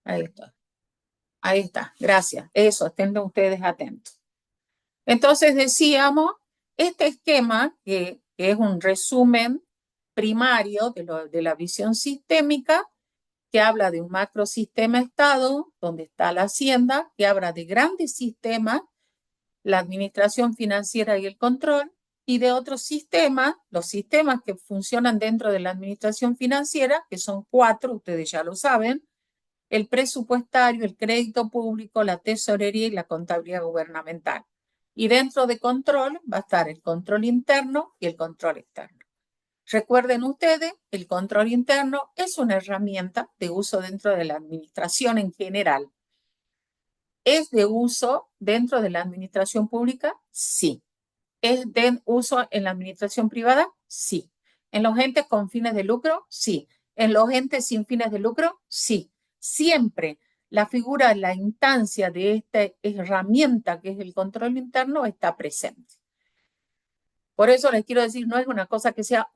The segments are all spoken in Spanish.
Ahí está. Ahí está. Gracias. Eso, estén ustedes atentos. Entonces decíamos, este esquema, que es un resumen primario de la visión sistémica, que habla de un macrosistema Estado, donde está la Hacienda, que habla de grandes sistemas, la administración financiera y el control, y de otros sistemas, los sistemas que funcionan dentro de la administración financiera, que son 4, ustedes ya lo saben: el presupuestario, el crédito público, la tesorería y la contabilidad gubernamental. Y dentro de control va a estar el control interno y el control externo. Recuerden ustedes, el control interno es una herramienta de uso dentro de la administración en general. ¿Es de uso dentro de la administración pública? Sí. ¿Es de uso en la administración privada? Sí. ¿En los entes con fines de lucro? Sí. ¿En los entes sin fines de lucro? Sí. Siempre la figura, la instancia de esta herramienta que es el control interno está presente. Por eso les quiero decir, no es una cosa que sea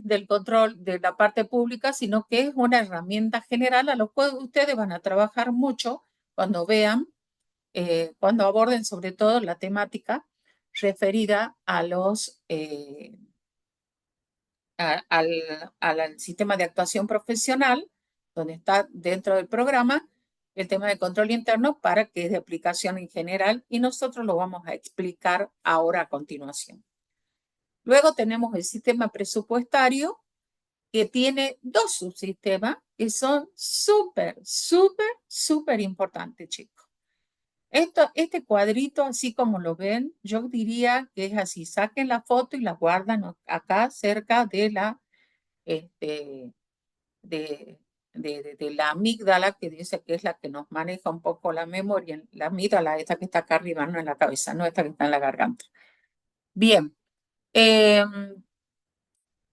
del control de la parte pública, sino que es una herramienta general a lo cual ustedes van a trabajar mucho cuando vean, cuando aborden sobre todo la temática referida a los, al sistema de actuación profesional, donde está dentro del programa el tema de control interno, para que es de aplicación en general, y nosotros lo vamos a explicar ahora a continuación. Luego tenemos el sistema presupuestario, que tiene 2 subsistemas que son súper importantes, chicos. Este cuadrito, así como lo ven, yo diría que es así: saquen la foto y la guardan acá cerca de la, este, de la amígdala, que dice que es la que nos maneja un poco la memoria. La amígdala, esta que está acá arriba, no en la cabeza, no esta que está en la garganta. Bien.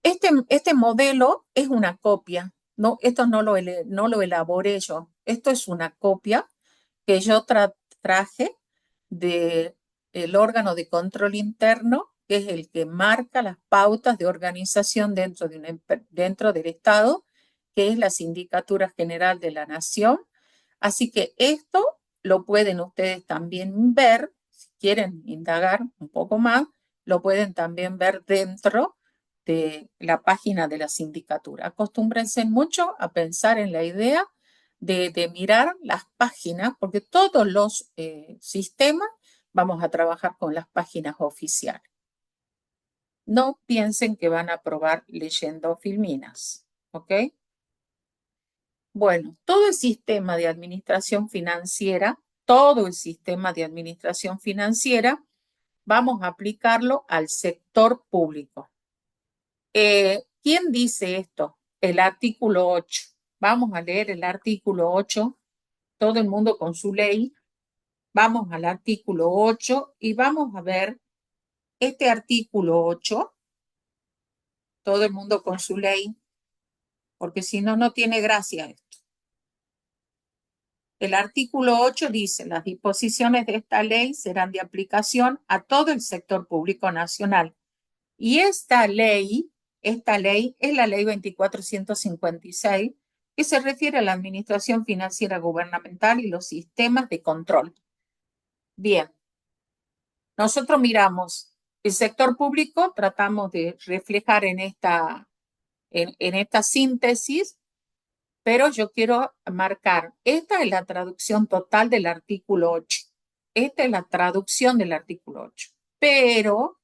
Este modelo es una copia, no, esto no lo elaboré yo, esto es una copia que yo traje del órgano de control interno, que es el que marca las pautas de organización dentro del Estado, que es la Sindicatura General de la Nación. Así que esto lo pueden ustedes también ver, si quieren indagar un poco más, lo pueden también ver dentro de la página de la sindicatura. Acostúmbrense mucho a pensar en la idea de mirar las páginas, porque todos los sistemas vamos a trabajar con las páginas oficiales. No piensen que van a probar leyendo filminas, ¿ok? Bueno, todo el sistema de administración financiera, vamos a aplicarlo al sector público. ¿Quién dice esto? El artículo 8. Vamos a leer el artículo 8, todo el mundo con su ley. Vamos al artículo 8 y vamos a ver este artículo 8, todo el mundo con su ley, porque si no, no tiene gracia esto. El artículo 8 dice: las disposiciones de esta ley serán de aplicación a todo el sector público nacional. Y esta ley es la ley 2456, que se refiere a la administración financiera gubernamental y los sistemas de control. Bien, nosotros miramos el sector público, tratamos de reflejar en esta síntesis, pero yo quiero marcar, esta es la traducción total del artículo 8. Esta es la traducción del artículo 8. Pero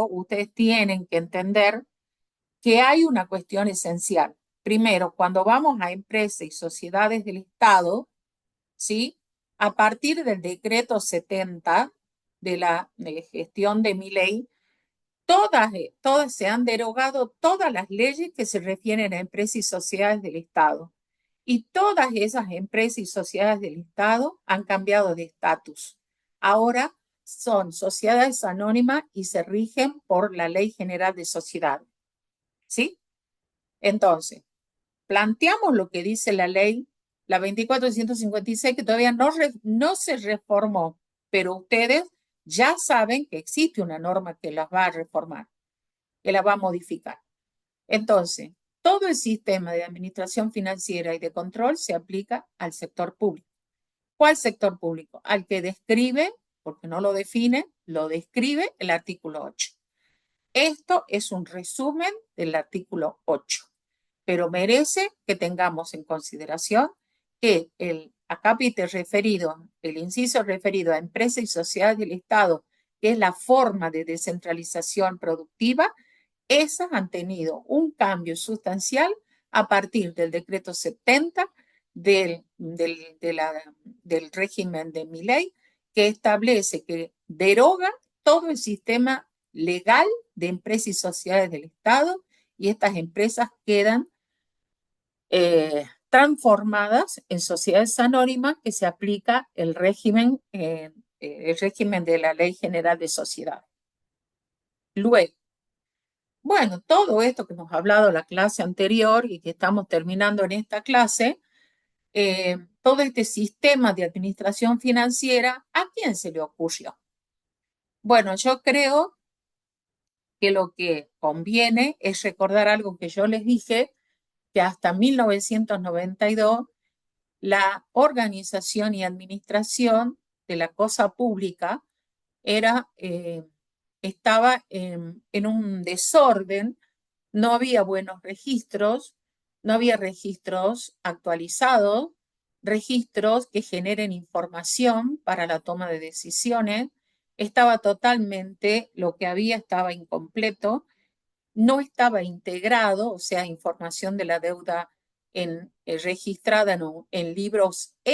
ustedes tienen que entender que hay una cuestión esencial. Primero, cuando vamos a empresas y sociedades del Estado, ¿sí? A partir del decreto 70 de la gestión de Milei, todas se han derogado todas las leyes que se refieren a empresas y sociedades del Estado. Y todas esas empresas y sociedades del Estado han cambiado de estatus. Ahora son sociedades anónimas y se rigen por la Ley General de Sociedades. ¿Sí? Entonces, planteamos lo que dice la ley, la 2456, que todavía no se reformó, pero ustedes ya saben que existe una norma que las va a reformar, que la va a modificar. Entonces, todo el sistema de administración financiera y de control se aplica al sector público. ¿Cuál sector público? Al que describe, porque no lo define, lo describe el artículo 8. Esto es un resumen del artículo 8, pero merece que tengamos en consideración que el acápite referido, el inciso referido a empresas y sociedades del Estado, que es la forma de descentralización productiva, esas han tenido un cambio sustancial a partir del decreto 70 del régimen de Milei, que establece que deroga todo el sistema legal de empresas y sociedades del Estado, y estas empresas quedan transformadas en sociedades anónimas que se aplica el régimen de la Ley General de Sociedades. Luego, bueno, todo esto que hemos hablado en la clase anterior y que estamos terminando en esta clase, todo este sistema de administración financiera, ¿a quién se le ocurrió? Bueno, yo creo que lo que conviene es recordar algo que yo les dije, que hasta 1992 la organización y administración de la cosa pública estaba en un desorden. No había buenos registros, no había registros actualizados, registros que generen información para la toma de decisiones. Estaba totalmente, lo que había estaba incompleto, no estaba integrado, o sea, información de la deuda registrada en libros,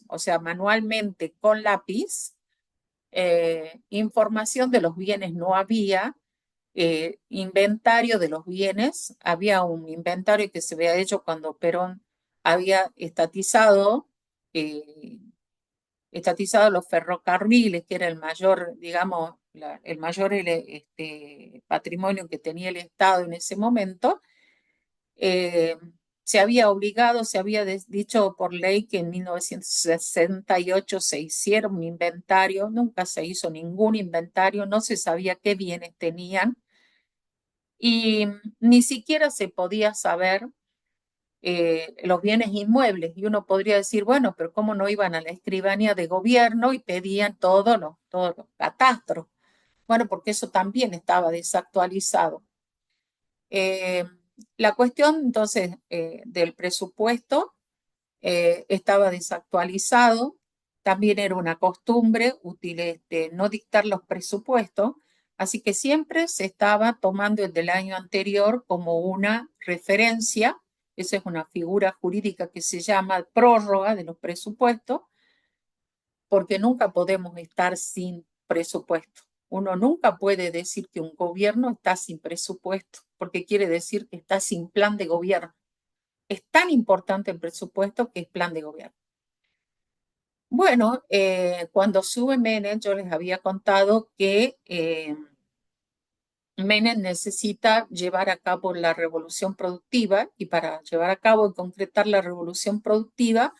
o sea, manualmente con lápiz. Información de los bienes no había, inventario de los bienes. Había un inventario que se había hecho cuando Perón había estatizado los ferrocarriles, que era el mayor, digamos, el mayor patrimonio que tenía el Estado en ese momento. Se había obligado, se había dicho por ley que en 1968 se hiciera un inventario, nunca se hizo ningún inventario, no se sabía qué bienes tenían y ni siquiera se podía saber los bienes inmuebles. Y uno podría decir, bueno, pero ¿cómo no iban a la escribanía de gobierno y pedían todos los catastros? Bueno, porque eso también estaba desactualizado. La cuestión entonces del presupuesto estaba desactualizado. También era una costumbre útil no dictar los presupuestos, así que siempre se estaba tomando el del año anterior como una referencia. Esa es una figura jurídica que se llama prórroga de los presupuestos, porque nunca podemos estar sin presupuesto. Uno nunca puede decir que un gobierno está sin presupuesto, porque quiere decir que está sin plan de gobierno. Es tan importante el presupuesto que es plan de gobierno. Bueno, cuando sube Menem, yo les había contado que Menem necesita llevar a cabo la revolución productiva, y para llevar a cabo y concretar la revolución productiva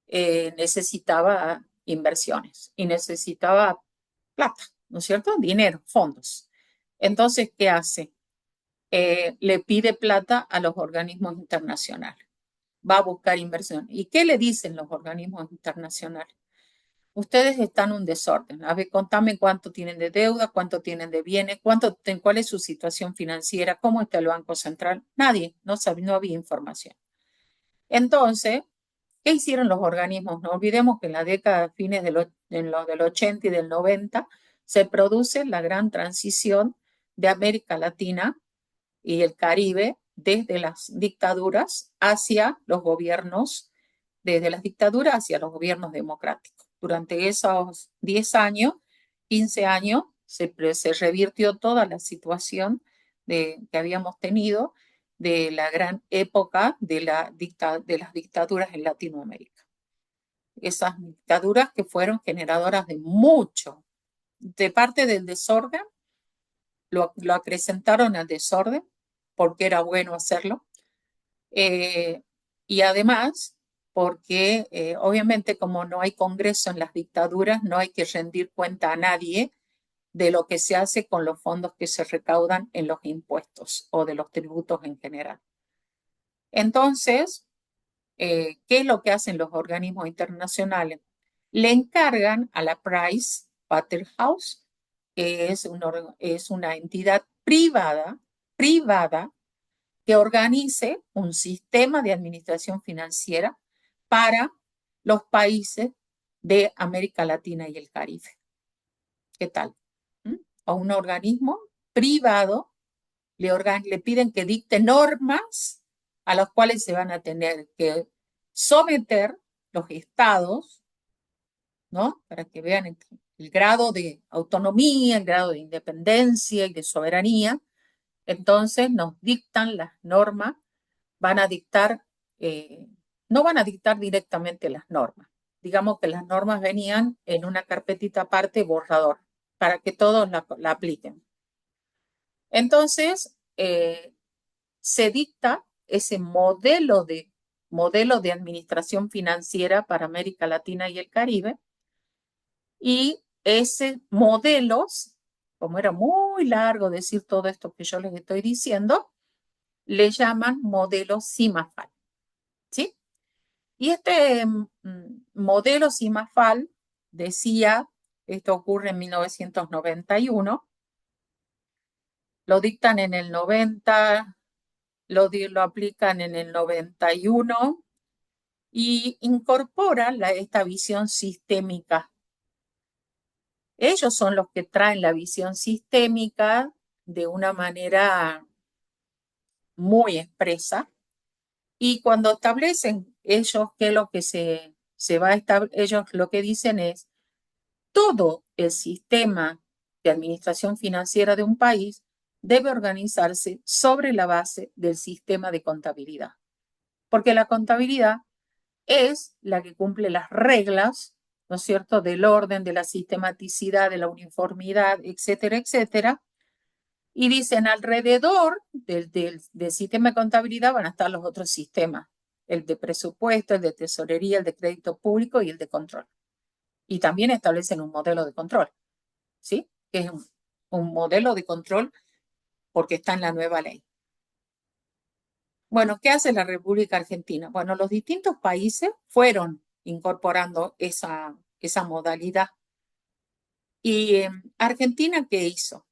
necesitaba inversiones y necesitaba plata, ¿no es cierto? Dinero, fondos. Entonces, ¿qué hace? Le pide plata a los organismos internacionales. Va a buscar inversión. ¿Y qué le dicen los organismos internacionales? Ustedes están en un desorden. A ver, contame cuánto tienen de deuda, cuánto tienen de bienes, cuál es su situación financiera, cómo está el Banco Central. Nadie, no había información. Entonces, ¿qué hicieron los organismos? No olvidemos que en la década, fines del 80 y del 90, se produce la gran transición de América Latina y el Caribe desde las dictaduras hacia los gobiernos, desde las dictaduras hacia los gobiernos democráticos. Durante esos 10 años, 15 años, se revirtió toda la situación que habíamos tenido de la gran época de las dictaduras en Latinoamérica. Esas dictaduras que fueron generadoras de mucho, de parte del desorden, lo acrecentaron al desorden, porque era bueno hacerlo, y además porque obviamente como no hay congreso en las dictaduras, no hay que rendir cuenta a nadie, de lo que se hace con los fondos que se recaudan en los impuestos o de los tributos en general. Entonces, ¿qué es lo que hacen los organismos internacionales? Le encargan a la Price Waterhouse, que es una entidad privada que organice un sistema de administración financiera para los países de América Latina y el Caribe. ¿Qué tal? A un organismo privado le piden que dicte normas a las cuales se van a tener que someter los estados, ¿no? Para que vean el grado de autonomía, el grado de independencia y de soberanía. Entonces nos dictan las normas, van a dictar, no van a dictar directamente las normas. Digamos que las normas venían en una carpetita aparte, borrador, para que todos la apliquen. Entonces, se dicta ese modelo de administración financiera para América Latina y el Caribe, y ese modelo, como era muy largo decir todo esto que yo les estoy diciendo, le llaman modelo CIMAFAL, ¿sí? Y este modelo CIMAFAL decía, esto ocurre en 1991, lo dictan en el 90, lo aplican en el 91 y incorporan esta visión sistémica. Ellos son los que traen la visión sistémica de una manera muy expresa, y cuando establecen ellos que lo que se va a establecer, ellos lo que dicen es todo el sistema de administración financiera de un país debe organizarse sobre la base del sistema de contabilidad, porque la contabilidad es la que cumple las reglas, ¿no es cierto?, del orden, de la sistematicidad, de la uniformidad, etcétera, etcétera. Y dicen, alrededor del sistema de contabilidad van a estar los otros sistemas, el de presupuesto, el de tesorería, el de crédito público y el de control. Y también establecen un modelo de control, ¿sí? Que es un modelo de control porque está en la nueva ley. Bueno, ¿qué hace la República Argentina? Bueno, los distintos países fueron incorporando esa modalidad. ¿Y Argentina qué hizo?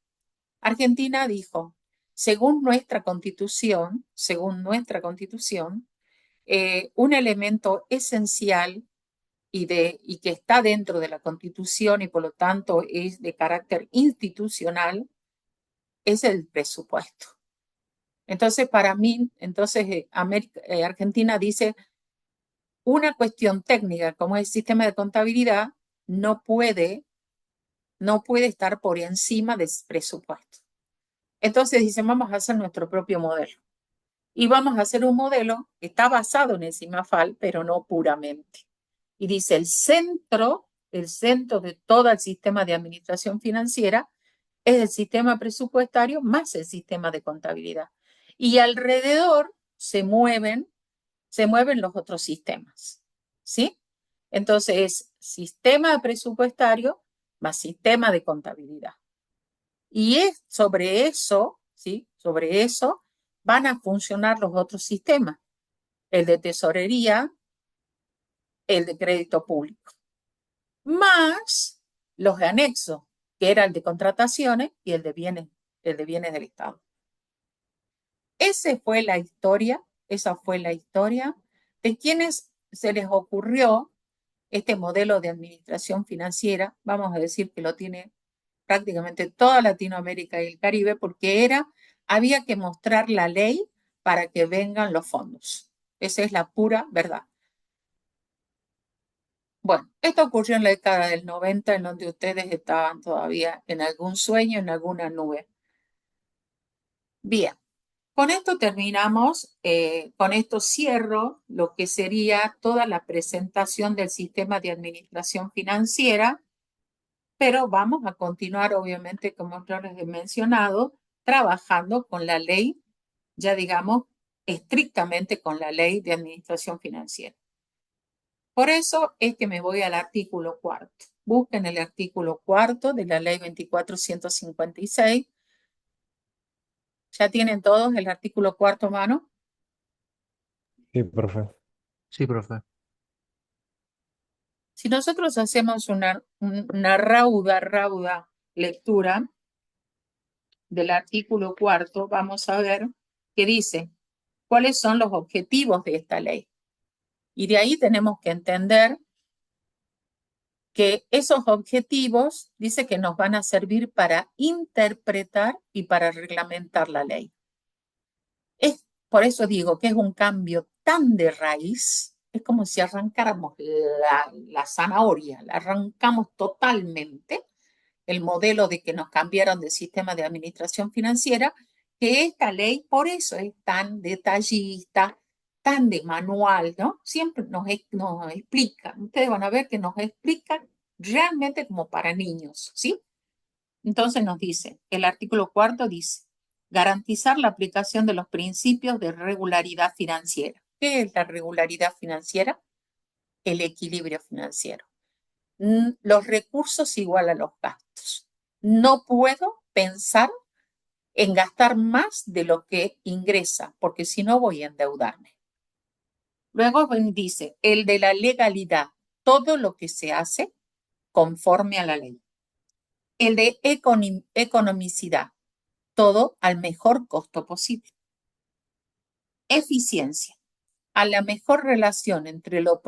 Argentina dijo, según nuestra constitución, un elemento esencial y que está dentro de la constitución y por lo tanto es de carácter institucional, es el presupuesto. Entonces, para mí, Argentina dice, una cuestión técnica como el sistema de contabilidad no puede estar por encima del presupuesto. Entonces dicen, vamos a hacer nuestro propio modelo. Y vamos a hacer un modelo que está basado en el CIMAFAL, pero no puramente. Y dice, el centro de todo el sistema de administración financiera es el sistema presupuestario más el sistema de contabilidad. Y alrededor se mueven los otros sistemas, ¿sí? Entonces es sistema presupuestario más sistema de contabilidad. Y es sobre eso, ¿sí? Sobre eso van a funcionar los otros sistemas, el de tesorería, el de crédito público, más los de anexo, que era el de contrataciones y el de bienes del Estado. Esa fue la historia de quienes se les ocurrió este modelo de administración financiera. Vamos a decir que lo tiene prácticamente toda Latinoamérica y el Caribe, porque había que mostrar la ley para que vengan los fondos. Esa es la pura verdad. Bueno, esto ocurrió en la década del 90, en donde ustedes estaban todavía en algún sueño, en alguna nube. Bien, con esto terminamos, con esto cierro lo que sería toda la presentación del sistema de administración financiera, pero vamos a continuar, obviamente, como yo les he mencionado, trabajando con la ley, ya digamos, estrictamente con la ley de administración financiera. Por eso es que me voy al artículo 4. Busquen el artículo cuarto de la ley 24.156. ¿Ya tienen todos el artículo cuarto a mano? Sí, profe. Sí, profe. Si nosotros hacemos una rauda lectura del artículo cuarto, vamos a ver que dice cuáles son los objetivos de esta ley. Y de ahí tenemos que entender que esos objetivos dice que nos van a servir para interpretar y para reglamentar la ley. Por eso digo que es un cambio tan de raíz, es como si arrancáramos la zanahoria, la arrancamos totalmente, el modelo de que nos cambiaron de sistema de administración financiera, que esta ley por eso es tan detallista, tan de manual, ¿no? Siempre nos explica, ustedes van a ver que nos explican realmente como para niños, ¿sí? Entonces nos dice, el artículo cuarto dice, garantizar la aplicación de los principios de regularidad financiera. ¿Qué es la regularidad financiera? El equilibrio financiero. Los recursos igual a los gastos. No puedo pensar en gastar más de lo que ingresa, porque si no voy a endeudarme. Luego dice, el de la legalidad, todo lo que se hace conforme a la ley. El de economicidad, todo al mejor costo posible. Eficiencia, a la mejor relación entre lo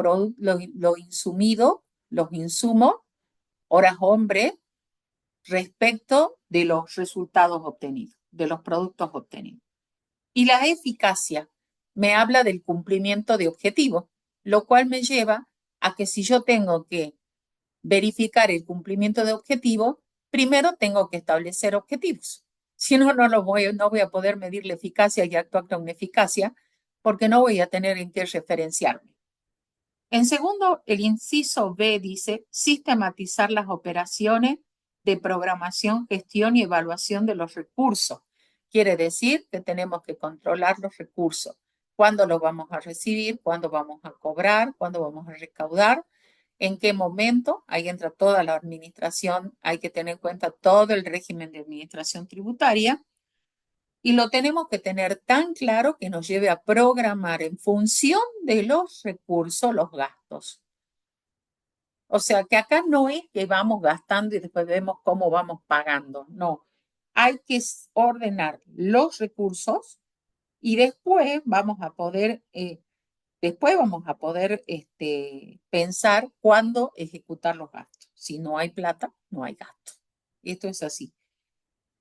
insumido, los insumos, horas hombre, respecto de los resultados obtenidos, de los productos obtenidos. Y la eficacia me habla del cumplimiento de objetivos, lo cual me lleva a que si yo tengo que verificar el cumplimiento de objetivos, primero tengo que establecer objetivos. Si no, no voy a poder medir la eficacia y actuar con eficacia porque no voy a tener en qué referenciarme. En segundo, el inciso B dice sistematizar las operaciones de programación, gestión y evaluación de los recursos. Quiere decir que tenemos que controlar los recursos, cuándo los vamos a recibir, cuándo vamos a cobrar, cuándo vamos a recaudar, en qué momento. Ahí entra toda la administración, hay que tener en cuenta todo el régimen de administración tributaria y lo tenemos que tener tan claro que nos lleve a programar en función de los recursos los gastos. O sea que acá no es que vamos gastando y después vemos cómo vamos pagando, no. Hay que ordenar los recursos y después vamos a poder pensar cuándo ejecutar los gastos. Si no hay plata, no hay gasto. Esto es así.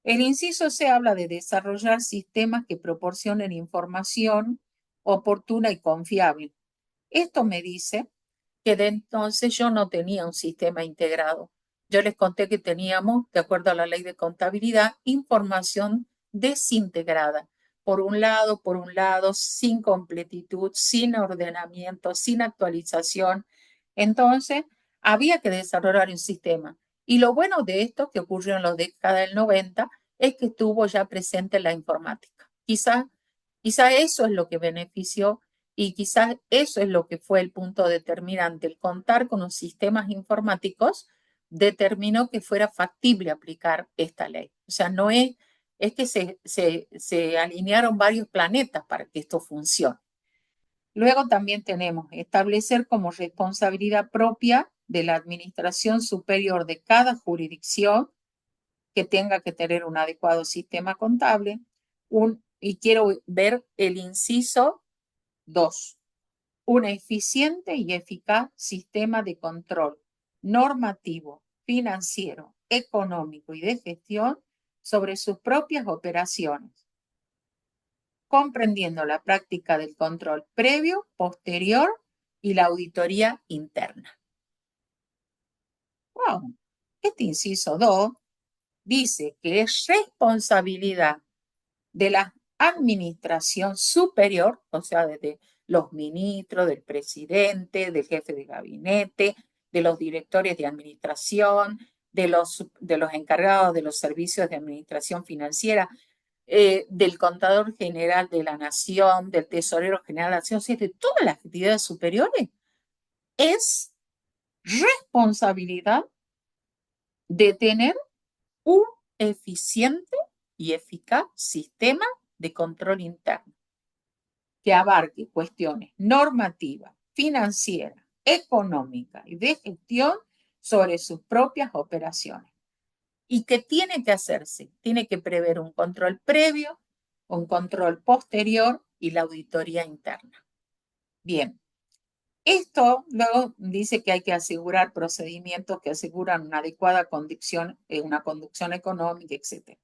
El inciso C habla de desarrollar sistemas que proporcionen información oportuna y confiable. Esto me dice que de entonces yo no tenía un sistema integrado. Yo les conté que teníamos, de acuerdo a la ley de contabilidad, información desintegrada. Por un lado, sin completitud, sin ordenamiento, sin actualización. Entonces, había que desarrollar un sistema. Y lo bueno de esto que ocurrió en la década del 90 es que estuvo ya presente la informática. Quizá eso es lo que benefició y quizás eso es lo que fue el punto determinante. El contar con los sistemas informáticos determinó que fuera factible aplicar esta ley. O sea, no es que se alinearon varios planetas para que esto funcione. Luego también tenemos establecer como responsabilidad propia de la administración superior de cada jurisdicción que tenga que tener un adecuado sistema contable. Y quiero ver el inciso 2, un eficiente y eficaz sistema de control normativo, financiero, económico y de gestión sobre sus propias operaciones, comprendiendo la práctica del control previo, posterior y la auditoría interna. Wow. Este inciso 2 dice que es responsabilidad de la administración superior, o sea, desde los ministros, del presidente, del jefe de gabinete, de los directores de administración, de los encargados de los servicios de administración financiera, del contador general de la nación, del tesorero general de la nación, o sea, de todas las actividades superiores, es responsabilidad de tener un eficiente y eficaz sistema de control interno que abarque cuestiones normativas, financieras, económicas y de gestión sobre sus propias operaciones. ¿Y qué tiene que hacerse? Tiene que prever un control previo, un control posterior y la auditoría interna. Bien, esto luego dice que hay que asegurar procedimientos que aseguran una adecuada conducción, una conducción económica, etc.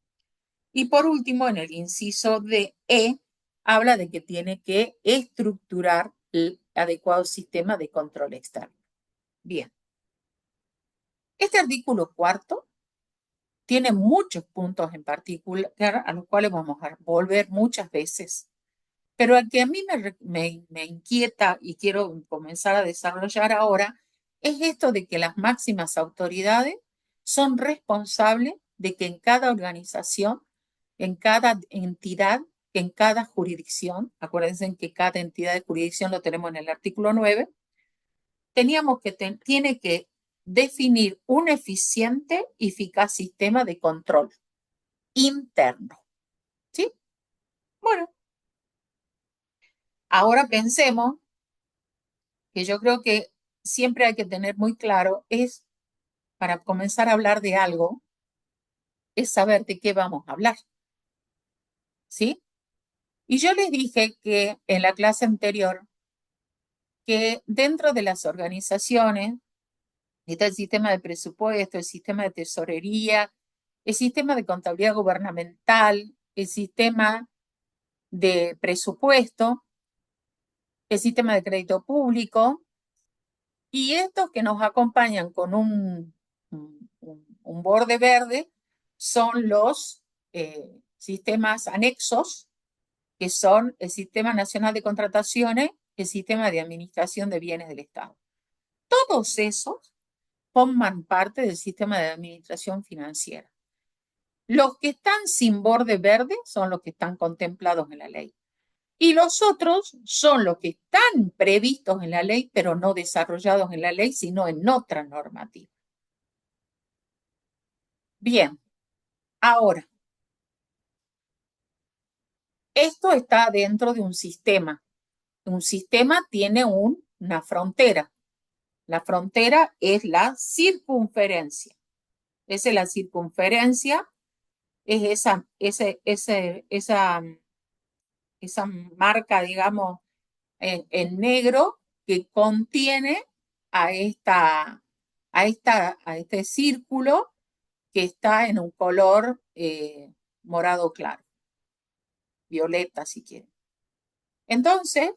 Y por último, en el inciso de E, habla de que tiene que estructurar el adecuado sistema de control externo. Bien, este artículo cuarto tiene muchos puntos en particular a los cuales vamos a volver muchas veces, pero el que a mí me inquieta y quiero comenzar a desarrollar ahora es esto de que las máximas autoridades son responsables de que en cada organización, en cada entidad, en cada jurisdicción, acuérdense que cada entidad de jurisdicción lo tenemos en el artículo 9, tiene que definir un eficiente y eficaz sistema de control interno. ¿Sí? Bueno, ahora pensemos que yo creo que siempre hay que tener muy claro es, para comenzar a hablar de algo, es saber de qué vamos a hablar. ¿Sí? Y yo les dije que en la clase anterior que dentro de las organizaciones está el sistema de presupuesto, el sistema de tesorería, el sistema de contabilidad gubernamental, el sistema de presupuesto, el sistema de crédito público, y estos que nos acompañan con un borde verde son los sistemas anexos, que son el Sistema Nacional de Contrataciones, el Sistema de Administración de Bienes del Estado. Todos esos forman parte del sistema de administración financiera. Los que están sin borde verde son los que están contemplados en la ley. Y los otros son los que están previstos en la ley, pero no desarrollados en la ley, sino en otra normativa. Bien, ahora, esto está dentro de un sistema. Un sistema tiene una frontera. La frontera es la circunferencia. Esa es la circunferencia, es esa marca, digamos, en negro que contiene a, esta, a este círculo que está en un color morado claro, violeta si quieren. Entonces,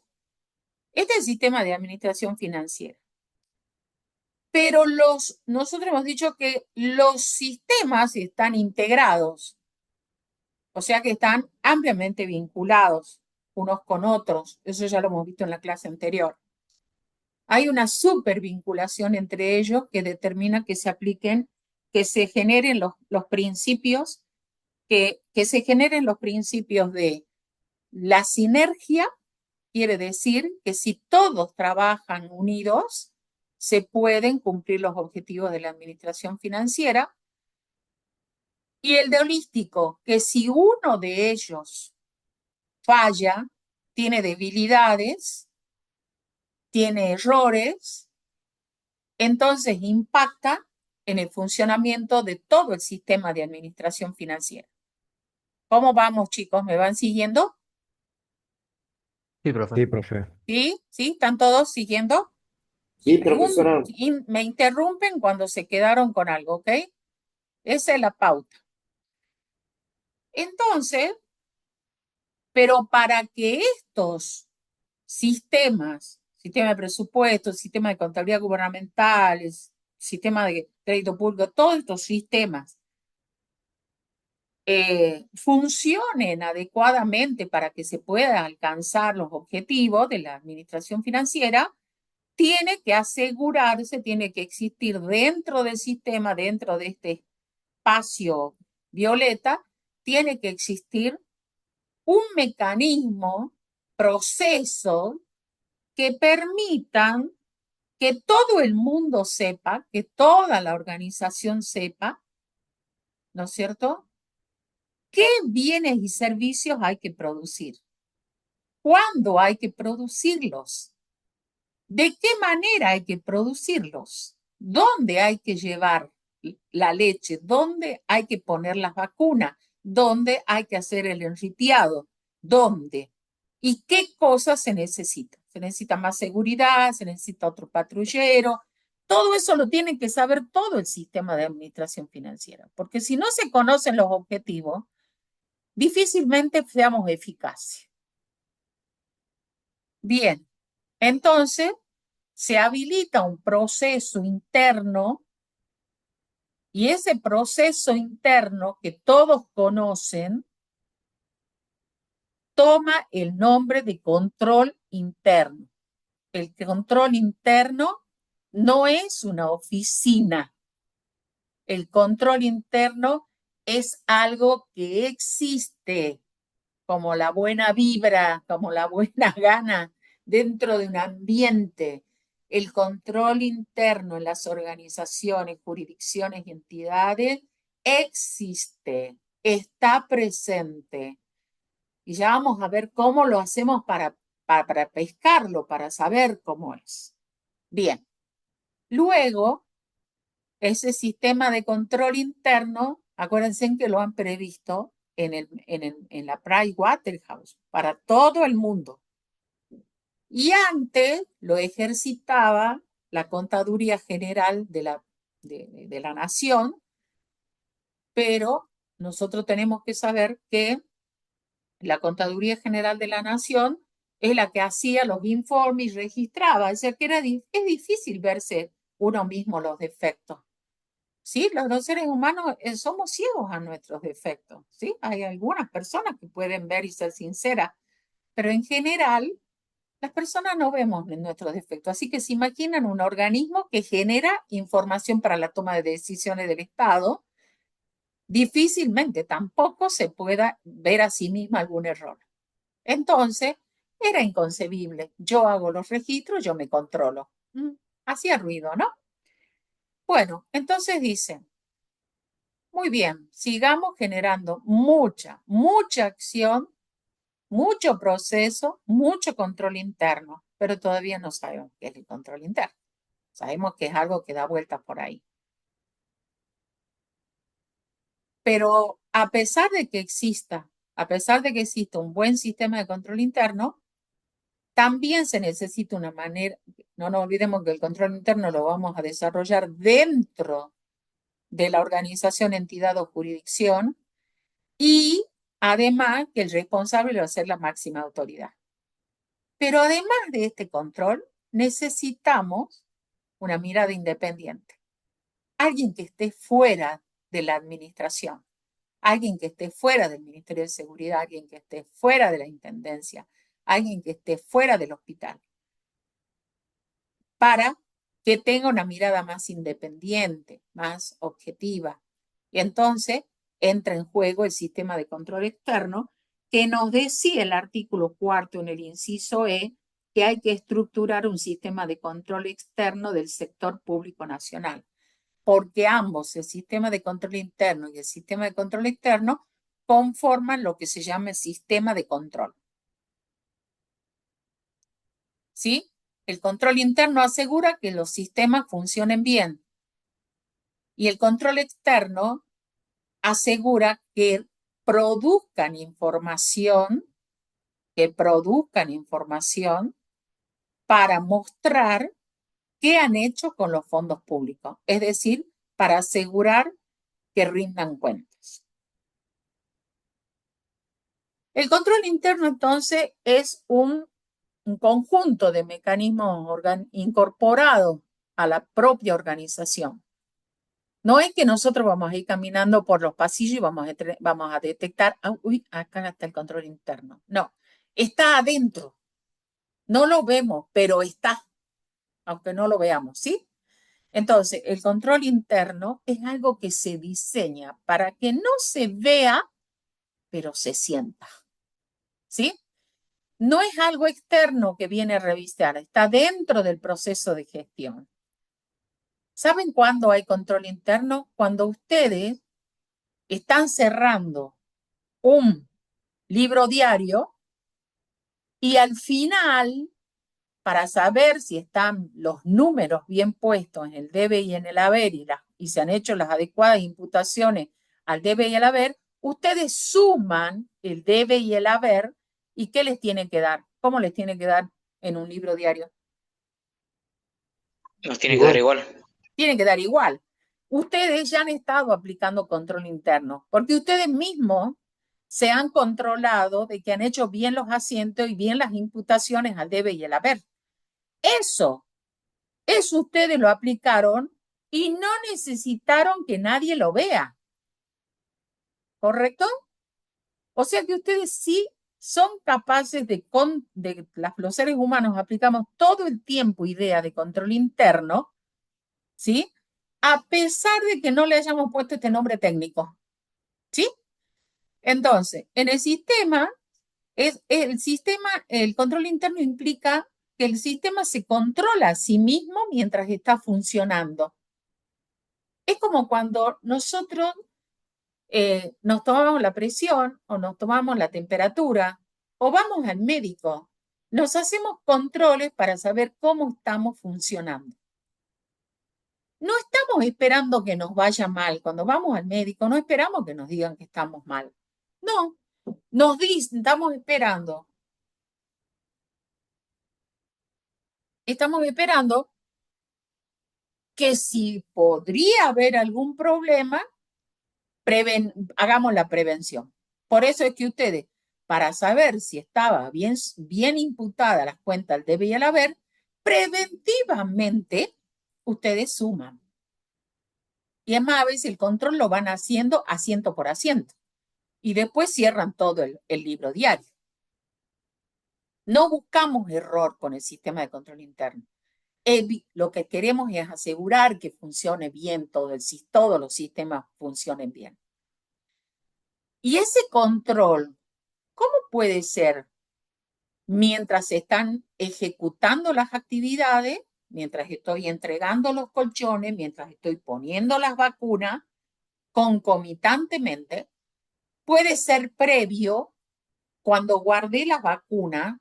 este es el sistema de administración financiera. Pero nosotros hemos dicho que los sistemas están integrados, o sea que están ampliamente vinculados unos con otros. Eso ya lo hemos visto en la clase anterior. Hay una supervinculación entre ellos que determina que se apliquen, que se generen los principios, que se generen los principios de la sinergia, quiere decir que si todos trabajan unidos, se pueden cumplir los objetivos de la administración financiera. Y el de holístico, que si uno de ellos falla, tiene debilidades, tiene errores, entonces impacta en el funcionamiento de todo el sistema de administración financiera. ¿Cómo vamos, chicos? ¿Me van siguiendo? Sí, profe. Sí, profe. ¿Sí? ¿Sí? ¿Están todos siguiendo? Sí, profesora. Me interrumpen cuando se quedaron con algo, ¿ok? Esa es la pauta. Entonces, pero para que estos sistemas, sistema de presupuesto, sistema de contabilidad gubernamental, sistema de crédito público, todos estos sistemas funcionen adecuadamente para que se puedan alcanzar los objetivos de la administración financiera, tiene que asegurarse, tiene que existir dentro del sistema, dentro de este espacio violeta, tiene que existir un mecanismo, proceso que permitan que todo el mundo sepa, que toda la organización sepa, ¿no es cierto?, qué bienes y servicios hay que producir, cuándo hay que producirlos, de qué manera hay que producirlos, dónde hay que llevar la leche, dónde hay que poner las vacunas, dónde hay que hacer el enripiado, dónde y qué cosas se necesitan. Se necesita más seguridad, se necesita otro patrullero. Todo eso lo tiene que saber todo el sistema de administración financiera, porque si no se conocen los objetivos, difícilmente seamos eficaces. Bien, entonces se habilita un proceso interno y ese proceso interno que todos conocen toma el nombre de control interno. El control interno no es una oficina. El control interno es algo que existe como la buena vibra, como la buena gana dentro de un ambiente. El control interno en las organizaciones, jurisdicciones y entidades existe, está presente. Y ya vamos a ver cómo lo hacemos para pescarlo, para saber cómo es. Bien, luego, ese sistema de control interno, acuérdense que lo han previsto en la Pricewaterhouse para todo el mundo. Y antes lo ejercitaba la Contaduría General de la Nación, pero nosotros tenemos que saber que la Contaduría General de la Nación es la que hacía los informes y registraba, o sea que es difícil verse uno mismo los defectos. ¿Sí? Los seres humanos somos ciegos a nuestros defectos, ¿sí? Hay algunas personas que pueden ver y ser sinceras, pero en general las personas no vemos nuestros defectos. Así que se imaginan un organismo que genera información para la toma de decisiones del Estado, difícilmente tampoco se pueda ver a sí misma algún error. Entonces, era inconcebible. Yo hago los registros, yo me controlo. Hacía ruido, ¿no? Bueno, entonces dicen, muy bien, sigamos generando mucha acción, mucho proceso, mucho control interno, pero todavía no sabemos qué es el control interno. Sabemos que es algo que da vueltas por ahí. Pero a pesar de que exista un buen sistema de control interno, también se necesita una manera, no nos olvidemos que el control interno lo vamos a desarrollar dentro de la organización, entidad o jurisdicción, y además que el responsable va a ser la máxima autoridad. Pero además de este control, necesitamos una mirada independiente. Alguien que esté fuera de la administración, alguien que esté fuera del Ministerio de Seguridad, alguien que esté fuera de la Intendencia, alguien que esté fuera del hospital, para que tenga una mirada más independiente, más objetiva. Y entonces entra en juego el sistema de control externo que nos decía el artículo 4 en el inciso E que hay que estructurar un sistema de control externo del sector público nacional, porque ambos, el sistema de control interno y el sistema de control externo, conforman lo que se llama el sistema de control. ¿Sí? El control interno asegura que los sistemas funcionen bien y el control externo asegura que produzcan información para mostrar qué han hecho con los fondos públicos, es decir, para asegurar que rindan cuentas. El control interno, entonces, es un conjunto de mecanismos incorporados a la propia organización. No es que nosotros vamos a ir caminando por los pasillos y vamos a detectar, uy, acá está el control interno. No, está adentro. No lo vemos, pero está, aunque no lo veamos, ¿sí? Entonces, el control interno es algo que se diseña para que no se vea, pero se sienta, ¿sí? no es algo externo que viene a revisar, está dentro del proceso de gestión. ¿Saben cuándo hay control interno? Cuando ustedes están cerrando un libro diario y al final, para saber si están los números bien puestos en el debe y en el haber y se han hecho las adecuadas imputaciones al debe y al haber, ustedes suman el debe y el haber y ¿qué les tiene que dar? ¿Cómo les tiene que dar en un libro diario? Nos tiene que dar igual. Tiene que dar igual. Ustedes ya han estado aplicando control interno porque ustedes mismos se han controlado de que han hecho bien los asientos y bien las imputaciones al debe y el haber. Eso ustedes lo aplicaron y no necesitaron que nadie lo vea. ¿Correcto? O sea que ustedes sí son capaces los seres humanos aplicamos todo el tiempo idea de control interno, ¿sí? A pesar de que no le hayamos puesto este nombre técnico, ¿sí? Entonces, en el sistema, el control interno implica que el sistema se controla a sí mismo mientras está funcionando. Es como cuando nosotros nos tomamos la presión o nos tomamos la temperatura o vamos al médico. Nos hacemos controles para saber cómo estamos funcionando. No estamos esperando que nos vaya mal. Cuando vamos al médico, no esperamos que nos digan que estamos mal. No, nos dicen, estamos esperando. Estamos esperando que si podría haber algún problema, hagamos la prevención. Por eso es que ustedes, para saber si estaba bien imputada las cuentas al debe y al haber, preventivamente ustedes suman. Y es más, a veces el control lo van haciendo asiento por asiento. Y después cierran todo el libro diario. No buscamos error con el sistema de control interno. Lo que queremos es asegurar que funcione bien todos los sistemas funcionen bien. Y ese control, ¿cómo puede ser? Mientras se están ejecutando las actividades, mientras estoy entregando los colchones, mientras estoy poniendo las vacunas, concomitantemente, puede ser previo cuando guardé las vacunas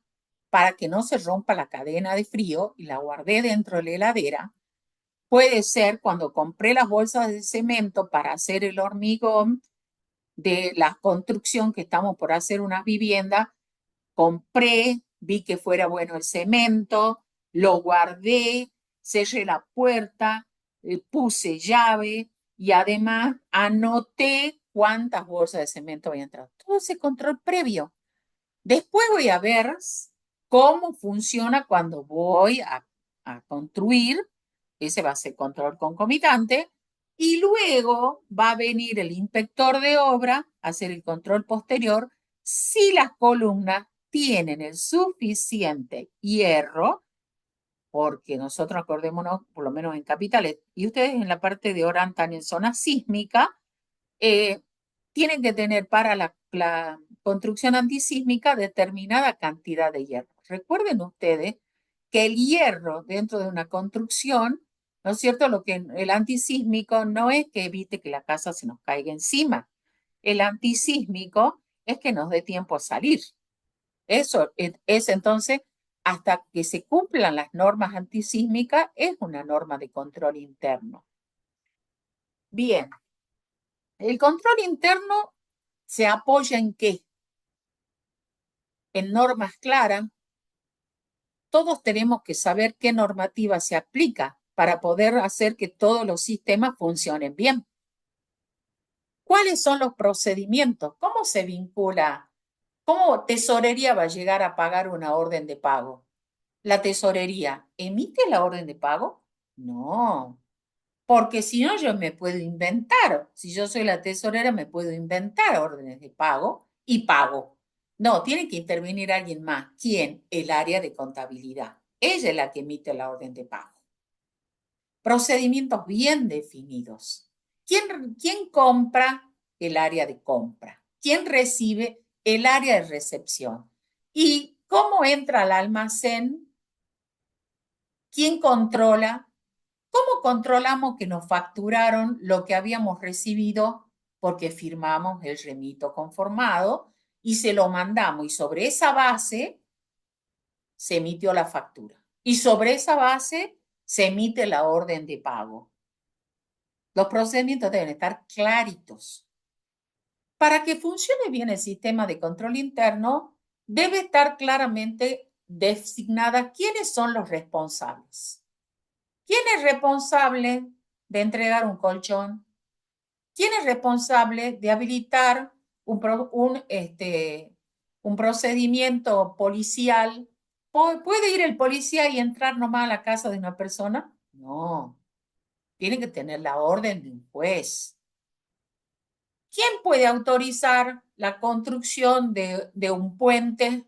para que no se rompa la cadena de frío y la guardé dentro de la heladera. Puede ser cuando compré las bolsas de cemento para hacer el hormigón de la construcción que estamos por hacer unas viviendas. Compré, vi que fuera bueno el cemento, lo guardé, cerré la puerta, puse llave y además anoté cuántas bolsas de cemento había entrado. Todo ese control previo. Después voy a ver cómo funciona cuando voy a construir. Ese va a ser control concomitante. Y luego va a venir el inspector de obra a hacer el control posterior si las columnas tienen el suficiente hierro, porque nosotros acordémonos, por lo menos en capitales, y ustedes en la parte de Orán están en zona sísmica, tienen que tener para la construcción antisísmica determinada cantidad de hierro. Recuerden ustedes que el hierro dentro de una construcción, ¿no es cierto? El antisísmico no es que evite que la casa se nos caiga encima. El antisísmico es que nos dé tiempo a salir. Eso es entonces, hasta que se cumplan las normas antisísmicas, es una norma de control interno. Bien, el control interno se apoya en qué? En normas claras. Todos tenemos que saber qué normativa se aplica para poder hacer que todos los sistemas funcionen bien. ¿Cuáles son los procedimientos? ¿Cómo se vincula? ¿Cómo tesorería va a llegar a pagar una orden de pago? ¿La tesorería emite la orden de pago? No, porque si no yo me puedo inventar. Si yo soy la tesorera me puedo inventar órdenes de pago y pago. No, tiene que intervenir alguien más. ¿Quién? El área de contabilidad. Ella es la que emite la orden de pago. Procedimientos bien definidos. ¿Quién compra? El área de compra. ¿Quién recibe? El área de recepción. Y ¿Cómo entra al almacén? ¿Quién controla? ¿Cómo controlamos que nos facturaron lo que habíamos recibido porque firmamos el remito conformado y se lo mandamos? Y sobre esa base se emitió la factura. Y sobre esa base se emite la orden de pago. Los procedimientos deben estar claritos. Para que funcione bien el sistema de control interno, debe estar claramente designada quiénes son los responsables. ¿Quién es responsable de entregar un colchón? ¿Quién es responsable de habilitar un procedimiento policial? ¿Puede ir el policía y entrar nomás a la casa de una persona? No, tiene que tener la orden de un juez. ¿Quién puede autorizar la construcción de un puente?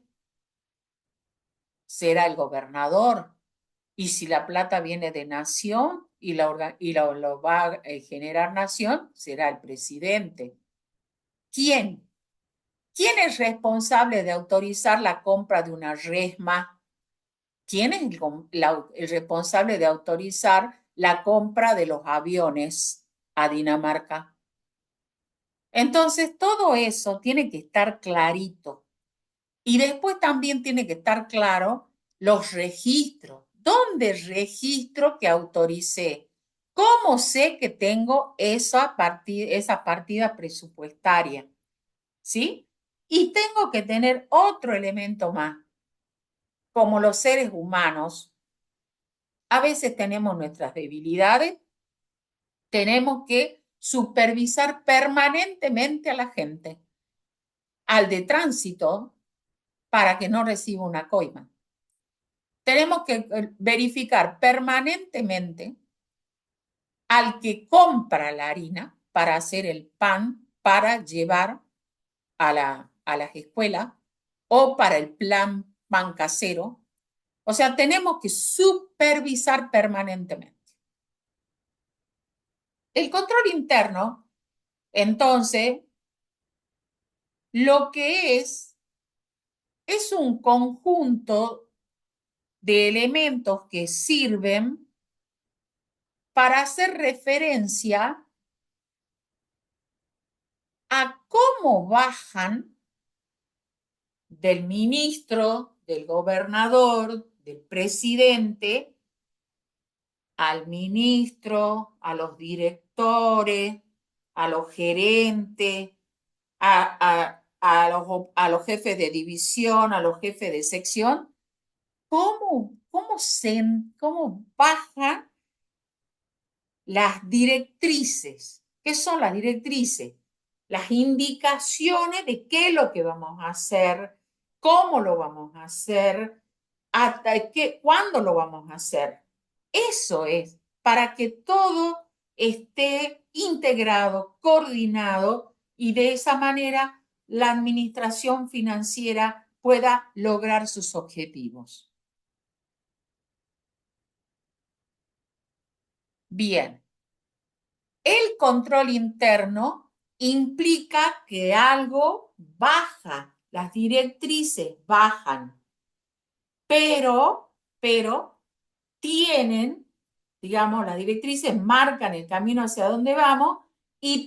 Será el gobernador. Y si la plata viene de nación y lo va a generar nación, será el presidente. ¿Quién? ¿Quién es responsable de autorizar la compra de una resma? ¿Quién es el responsable de autorizar la compra de los aviones a Dinamarca? Entonces, todo eso tiene que estar clarito. Y después también tiene que estar claro los registros. ¿Dónde registro que autoricé? ¿Cómo sé que tengo esa partida presupuestaria? ¿Sí? Y tengo que tener otro elemento más. Como los seres humanos, a veces tenemos nuestras debilidades, tenemos que supervisar permanentemente a la gente, al de tránsito, para que no reciba una coima. Tenemos que verificar permanentemente al que compra la harina para hacer el pan para llevar a las escuelas o para el plan pan casero. O sea, tenemos que supervisar permanentemente. El control interno, entonces, lo que es un conjunto de elementos que sirven para hacer referencia a cómo bajan del ministro, del gobernador, del presidente, al ministro, a los directores, a los gerentes, a los jefes de división, a los jefes de sección, cómo bajan las directrices. ¿Qué son las directrices? Las indicaciones de qué es lo que vamos a hacer, cómo lo vamos a hacer, cuándo lo vamos a hacer. Eso es para que todo esté integrado, coordinado y de esa manera la administración financiera pueda lograr sus objetivos. Bien. El control interno implica que algo baja, las directrices bajan, pero tienen, digamos, las directrices marcan el camino hacia donde vamos,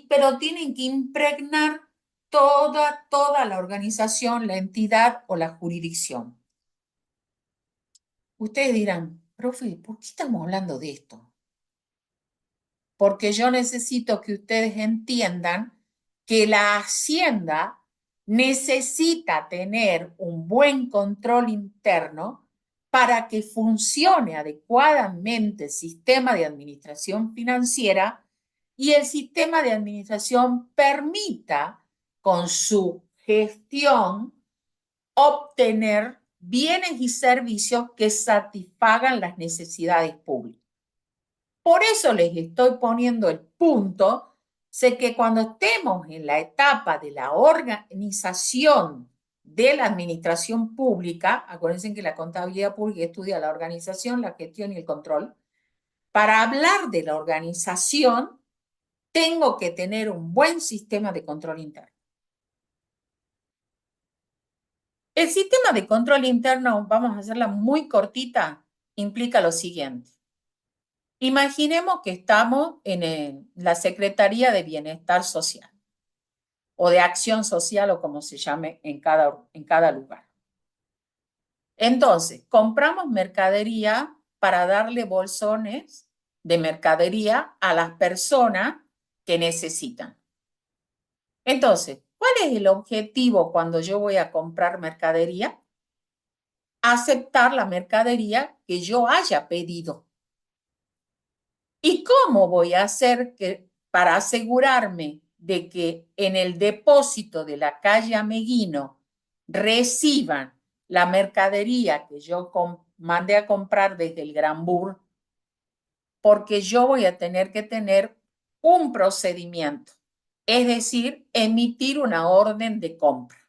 pero tienen que impregnar toda la organización, la entidad o la jurisdicción. Ustedes dirán, profe, ¿por qué estamos hablando de esto? Porque yo necesito que ustedes entiendan que la Hacienda necesita tener un buen control interno para que funcione adecuadamente el sistema de administración financiera y el sistema de administración permita con su gestión obtener bienes y servicios que satisfagan las necesidades públicas. Por eso les estoy poniendo el punto. Sé que cuando estemos en la etapa de la organización de la administración pública, acuérdense que la contabilidad pública estudia la organización, la gestión y el control. Para hablar de la organización, tengo que tener un buen sistema de control interno. El sistema de control interno, vamos a hacerla muy cortita, implica lo siguiente. Imaginemos que estamos en la Secretaría de Bienestar Social o de Acción Social o como se llame en cada lugar. Entonces, compramos mercadería para darle bolsones de mercadería a las personas que necesitan. Entonces, ¿cuál es el objetivo cuando yo voy a comprar mercadería? Aceptar la mercadería que yo haya pedido. ¿Y cómo voy a hacer para asegurarme de que en el depósito de la calle Ameguino reciban la mercadería que yo mandé a comprar desde el Granbur? Porque yo voy a tener que tener un procedimiento, es decir, emitir una orden de compra.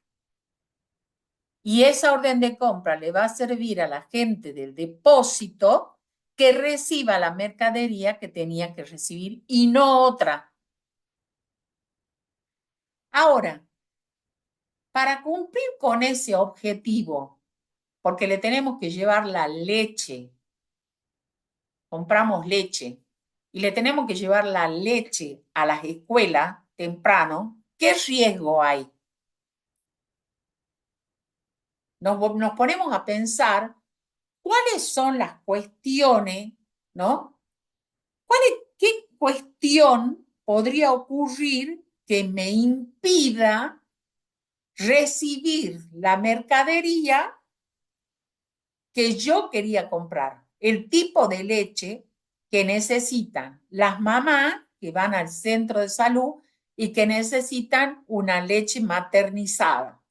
Y esa orden de compra le va a servir a la gente del depósito que reciba la mercadería que tenía que recibir y no otra. Ahora, para cumplir con ese objetivo, porque le tenemos que llevar la leche, compramos leche, y le tenemos que llevar la leche a las escuelas temprano, ¿qué riesgo hay? Nos ponemos a pensar cuáles son las cuestiones, ¿no? ¿Qué cuestión podría ocurrir que me impida recibir la mercadería que yo quería comprar? El tipo de leche que necesitan las mamás que van al centro de salud y que necesitan una leche maternizada.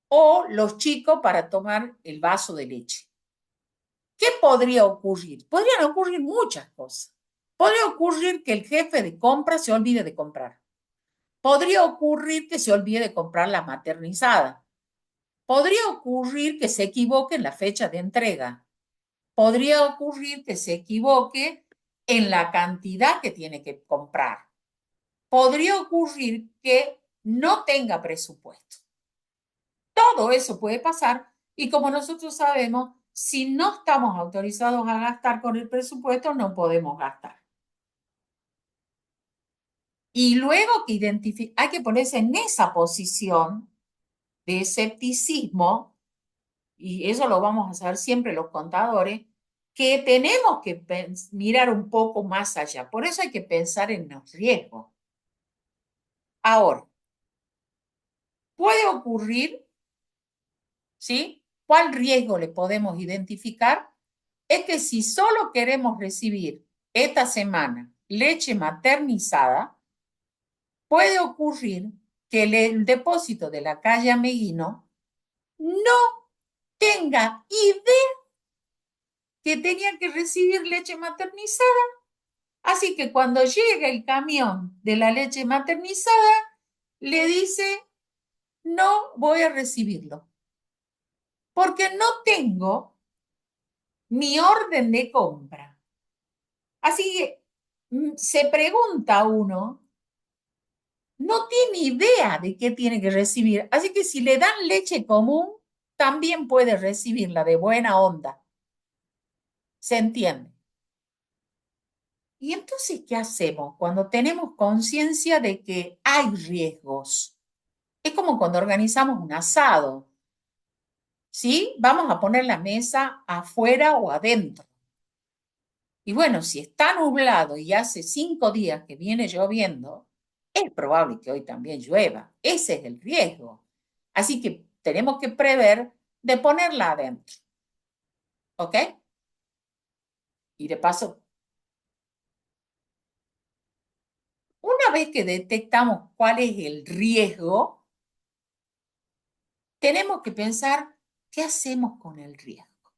O los chicos para tomar el vaso de leche. ¿Qué podría ocurrir? Podrían ocurrir muchas cosas. Podría ocurrir que el jefe de compra se olvide de comprar. Podría ocurrir que se olvide de comprar la maternizada. Podría ocurrir que se equivoque en la fecha de entrega. Podría ocurrir que se equivoque en la cantidad que tiene que comprar. Podría ocurrir que no tenga presupuesto. Todo eso puede pasar y como nosotros sabemos, si no estamos autorizados a gastar con el presupuesto, no podemos gastar. Y luego que hay que ponerse en esa posición de escepticismo, y eso lo vamos a saber siempre los contadores, que tenemos que mirar un poco más allá. Por eso hay que pensar en los riesgos. Ahora, puede ocurrir, ¿sí? ¿Cuál riesgo le podemos identificar? Es que si solo queremos recibir esta semana leche maternizada, puede ocurrir que el depósito de la calle Ameguino no tenga idea que tenía que recibir leche maternizada. Así que cuando llega el camión de la leche maternizada, le dice, no voy a recibirlo, porque no tengo mi orden de compra. Así que se pregunta uno, no tiene idea de qué tiene que recibir. Así que si le dan leche común, también puede recibirla de buena onda. ¿Se entiende? Y entonces, ¿qué hacemos cuando tenemos conciencia de que hay riesgos? Es como cuando organizamos un asado. ¿Sí? Vamos a poner la mesa afuera o adentro. Y bueno, si está nublado y hace 5 días que viene lloviendo, es probable que hoy también llueva. Ese es el riesgo. Así que tenemos que prever de ponerla adentro. ¿Ok? Y de paso, una vez que detectamos cuál es el riesgo, tenemos que pensar, ¿qué hacemos con el riesgo?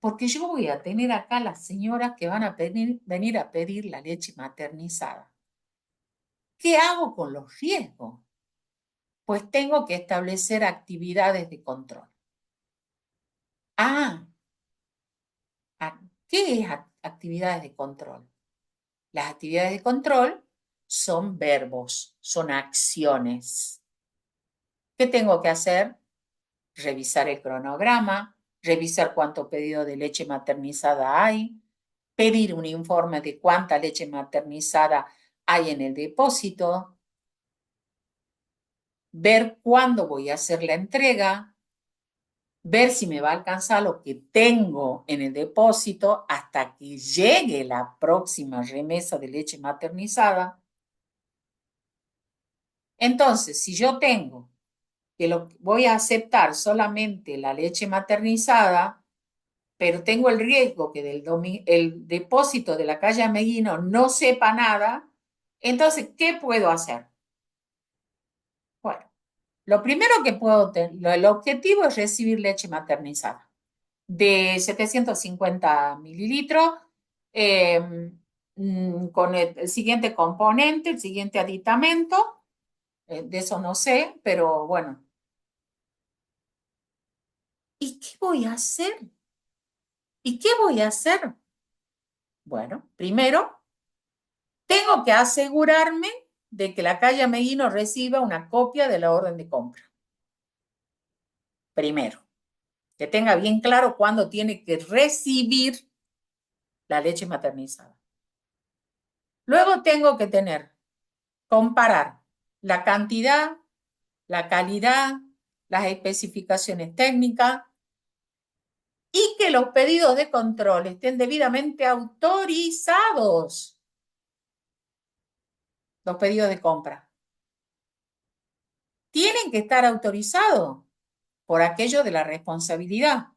Porque yo voy a tener acá las señoras que van a venir a pedir la leche maternizada. ¿Qué hago con los riesgos? Pues tengo que establecer actividades de control. Ah, ¿qué es actividades de control? Las actividades de control son verbos, son acciones. ¿Qué tengo que hacer? Revisar el cronograma, revisar cuánto pedido de leche maternizada hay, pedir un informe de cuánta leche maternizada hay en el depósito, ver cuándo voy a hacer la entrega, ver si me va a alcanzar lo que tengo en el depósito hasta que llegue la próxima remesa de leche maternizada. Entonces, si yo tengo que voy a aceptar solamente la leche maternizada, pero tengo el riesgo que el depósito de la calle Ameguino no sepa nada, entonces, ¿qué puedo hacer? Bueno, lo primero que puedo tener, el objetivo es recibir leche maternizada de 750 mililitros con el siguiente componente, el siguiente aditamento, de eso no sé, pero bueno. ¿Y qué voy a hacer? ¿Y qué voy a hacer? Bueno, primero, tengo que asegurarme de que la calle Ameguino reciba una copia de la orden de compra. Primero, que tenga bien claro cuándo tiene que recibir la leche maternizada. Luego tengo que comparar la cantidad, la calidad, las especificaciones técnicas y que los pedidos de control estén debidamente autorizados. Los pedidos de compra tienen que estar autorizados por aquello de la responsabilidad.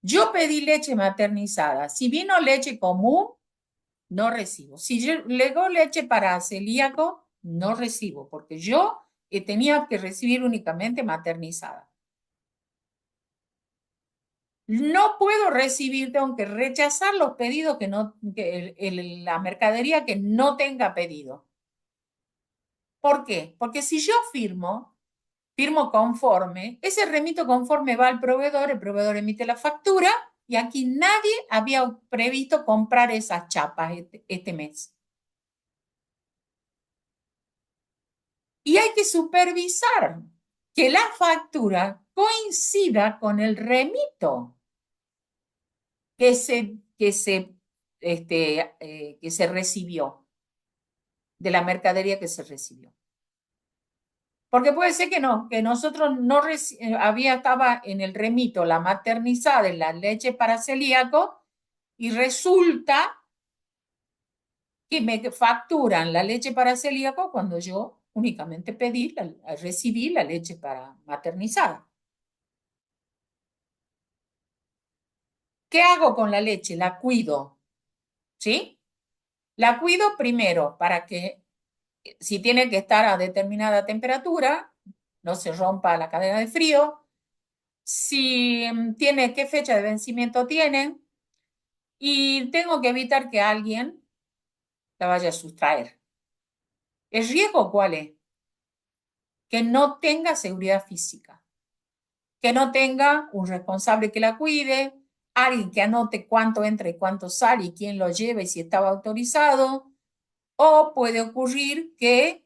Yo pedí leche maternizada. Si vino leche común, no recibo. Si llegó leche para celíaco, no recibo, porque yo tenía que recibir únicamente maternizada. No puedo recibir, tengo que rechazar los pedidos la mercadería que no tenga pedido. ¿Por qué? Porque si yo firmo conforme, ese remito conforme va al proveedor, el proveedor emite la factura y aquí nadie había previsto comprar esas chapas este mes. Y hay que supervisar que la factura coincida con el remito que se recibió, de la mercadería que se recibió. Porque puede ser que no, que nosotros no estaba en el remito la maternizada en la leche para celíaco y resulta que me facturan la leche para celíaco cuando yo únicamente recibí la leche para maternizada. ¿Qué hago con la leche? La cuido, ¿sí? La cuido primero para que si tiene que estar a determinada temperatura, no se rompa la cadena de frío. Si tiene, qué fecha de vencimiento tiene, y tengo que evitar que alguien la vaya a sustraer. ¿El riesgo cuál es? Que no tenga seguridad física, que no tenga un responsable que la cuide, alguien que anote cuánto entra y cuánto sale y quién lo lleva y si estaba autorizado, o puede ocurrir que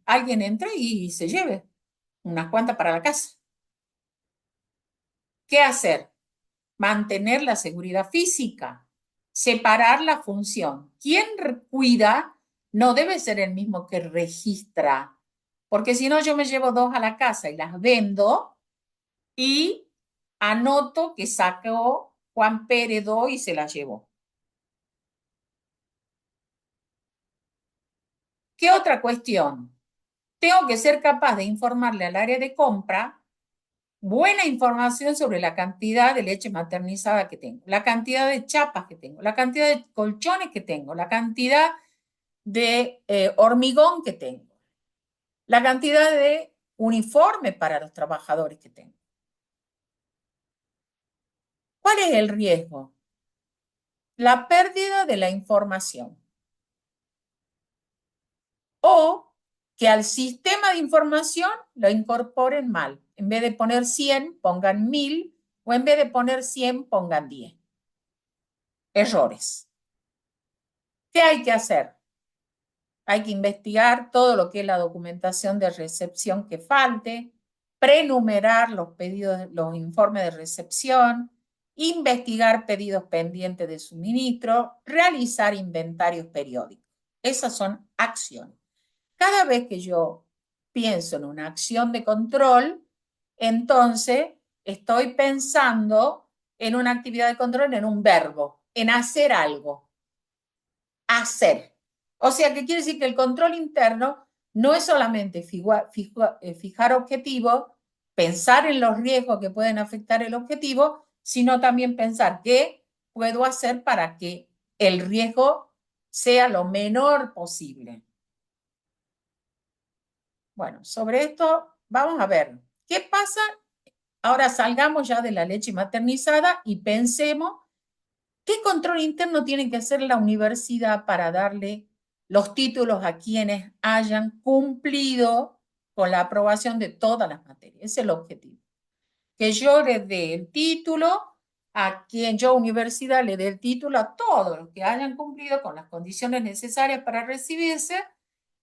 alguien entre y se lleve unas cuantas para la casa. ¿Qué hacer? Mantener la seguridad física, separar la función. Quien cuida no debe ser el mismo que registra, porque si no yo me llevo 2 a la casa y las vendo y anoto que sacó Juan Pérez 2 y se las llevó. ¿Qué otra cuestión? Tengo que ser capaz de informarle al área de compra buena información sobre la cantidad de leche maternizada que tengo, la cantidad de chapas que tengo, la cantidad de colchones que tengo, la cantidad de hormigón que tengo, la cantidad de uniforme para los trabajadores que tengo. ¿Cuál es el riesgo? La pérdida de la información. O que al sistema de información lo incorporen mal. En vez de poner 100, pongan 1000, o en vez de poner 100, pongan 10. Errores. ¿Qué hay que hacer? hay que investigar todo lo que es la documentación de recepción que falte, prenumerar los pedidos, los informes de recepción, investigar pedidos pendientes de suministro, realizar inventarios periódicos. Esas son acciones. Cada vez que yo pienso en una acción de control, entonces estoy pensando en una actividad de control, en un verbo, en hacer algo. Hacer. O sea, que quiere decir que el control interno no es solamente fijar objetivos, pensar en los riesgos que pueden afectar el objetivo, sino también pensar qué puedo hacer para que el riesgo sea lo menor posible. Bueno, sobre esto vamos a ver qué pasa. Ahora salgamos ya de la leche maternizada y pensemos qué control interno tiene que hacer la universidad para darle los títulos a quienes hayan cumplido con la aprobación de todas las materias. Ese es el objetivo. Que yo le dé el título a quien yo, universidad, le dé el título a todos los que hayan cumplido con las condiciones necesarias para recibirse,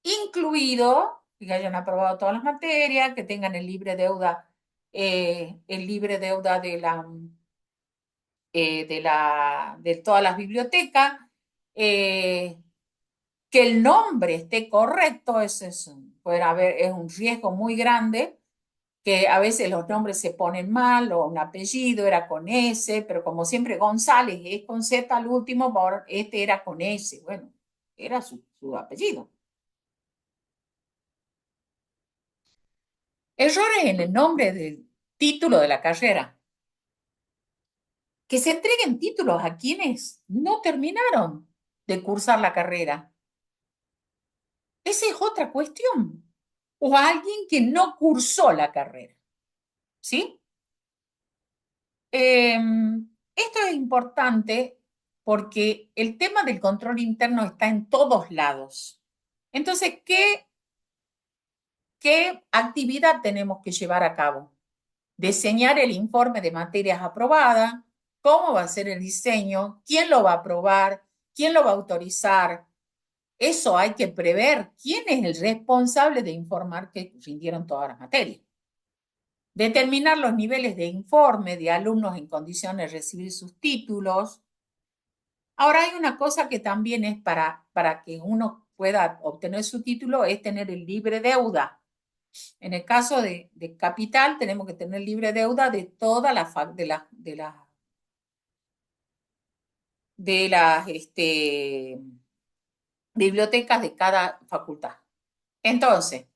incluido que hayan aprobado todas las materias, que tengan el libre deuda de todas las bibliotecas, que el nombre esté correcto, es un riesgo muy grande, que a veces los nombres se ponen mal, o un apellido era con S, pero como siempre González es con Z al último, este era con S, bueno, era su apellido. Errores en el nombre del título de la carrera. Que se entreguen títulos a quienes no terminaron de cursar la carrera. Esa es otra cuestión. O a alguien que no cursó la carrera. ¿Sí? Esto es importante porque el tema del control interno está en todos lados. Entonces, ¿qué actividad tenemos que llevar a cabo? Diseñar el informe de materias aprobadas, cómo va a ser el diseño, quién lo va a aprobar, quién lo va a autorizar. Eso hay que prever quién es el responsable de informar que rindieron todas las materias. Determinar los niveles de informe de alumnos en condiciones de recibir sus títulos. Ahora hay una cosa que también es para que uno pueda obtener su título, es tener el libre deuda. En el caso de Capital tenemos que tener libre deuda de todas las bibliotecas de cada facultad. Entonces,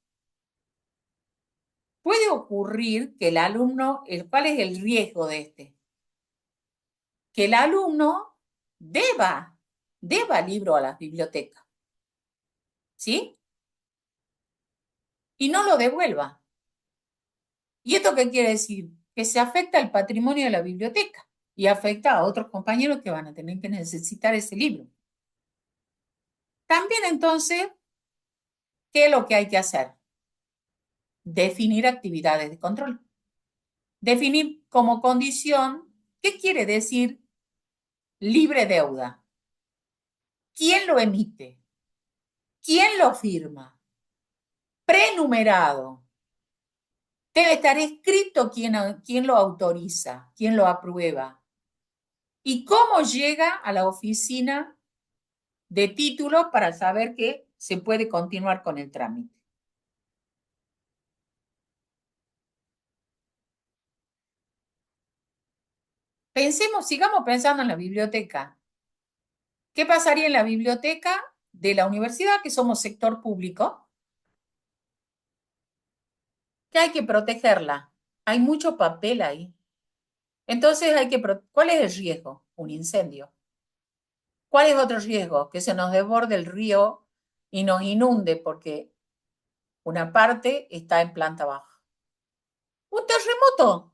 puede ocurrir que el alumno, ¿cuál es el riesgo de este? Que el alumno deba libro a las bibliotecas, ¿sí? Y no lo devuelva. ¿Y esto qué quiere decir? Que se afecta el patrimonio de la biblioteca y afecta a otros compañeros que van a tener que necesitar ese libro. También entonces, ¿qué es lo que hay que hacer? Definir actividades de control. Definir como condición, ¿qué quiere decir libre deuda? ¿Quién lo emite? ¿Quién lo firma? Prenumerado. Debe estar escrito quién lo autoriza, quién lo aprueba. ¿Y cómo llega a la oficina de títulos para saber que se puede continuar con el trámite? Sigamos pensando en la biblioteca. ¿Qué pasaría en la biblioteca de la universidad, que somos sector público? Que hay que protegerla. Hay mucho papel ahí. Entonces ¿cuál es el riesgo? Un incendio. ¿Cuál es otro riesgo? Que se nos desborde el río y nos inunde porque una parte está en planta baja. Un terremoto.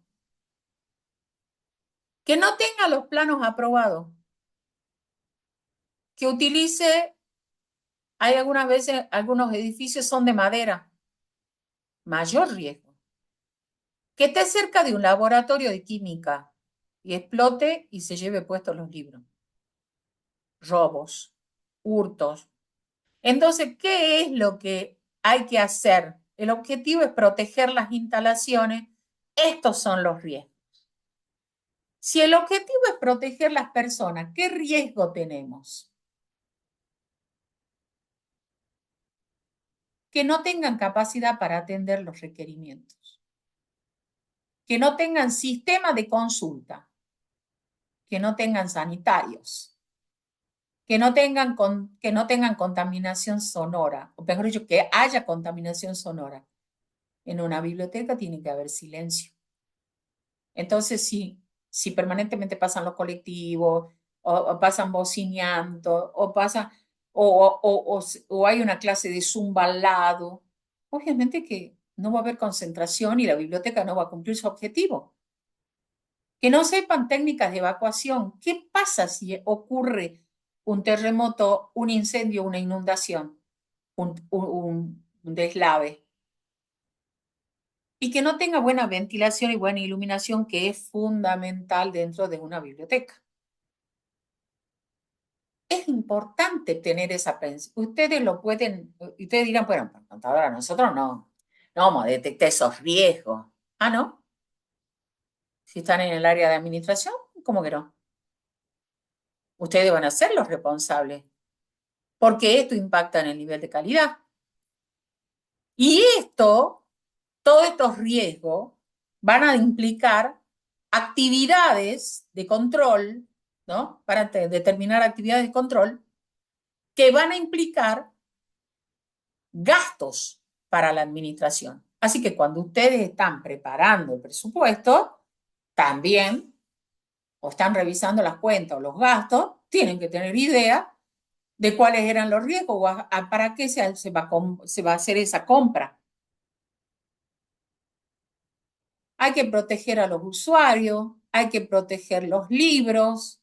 Que no tenga los planos aprobados. Que utilice, hay algunas veces, algunos edificios son de madera. Mayor riesgo. Que esté cerca de un laboratorio de química y explote y se lleve puestos los libros. Robos, hurtos. Entonces, ¿qué es lo que hay que hacer? El objetivo es proteger las instalaciones. Estos son los riesgos. Si el objetivo es proteger las personas, ¿qué riesgo tenemos? Que no tengan capacidad para atender los requerimientos, que no tengan sistema de consulta, que no tengan sanitarios, que no tengan contaminación sonora, o mejor dicho, que haya contaminación sonora. En una biblioteca tiene que haber silencio. Entonces, si permanentemente pasan los colectivos, o pasan bocineando, o hay una clase de zumba al lado, obviamente que no va a haber concentración y la biblioteca no va a cumplir su objetivo. Que no sepan técnicas de evacuación. ¿Qué pasa si ocurre un terremoto, un incendio, una inundación, un deslave? Y que no tenga buena ventilación y buena iluminación, que es fundamental dentro de una biblioteca. Es importante tener esa pensión. Ustedes lo pueden, ustedes dirán, bueno, por contadora, nosotros no vamos a detectar esos riesgos. Ah, ¿no? Si están en el área de administración, ¿cómo que no? Ustedes van a ser los responsables, porque esto impacta en el nivel de calidad. Y todos estos riesgos van a implicar actividades de control, ¿no? Para determinar actividades de control que van a implicar gastos para la administración. Así que cuando ustedes están preparando el presupuesto, también, o están revisando las cuentas o los gastos, tienen que tener idea de cuáles eran los riesgos o para qué se va a hacer esa compra. Hay que proteger a los usuarios, hay que proteger los libros.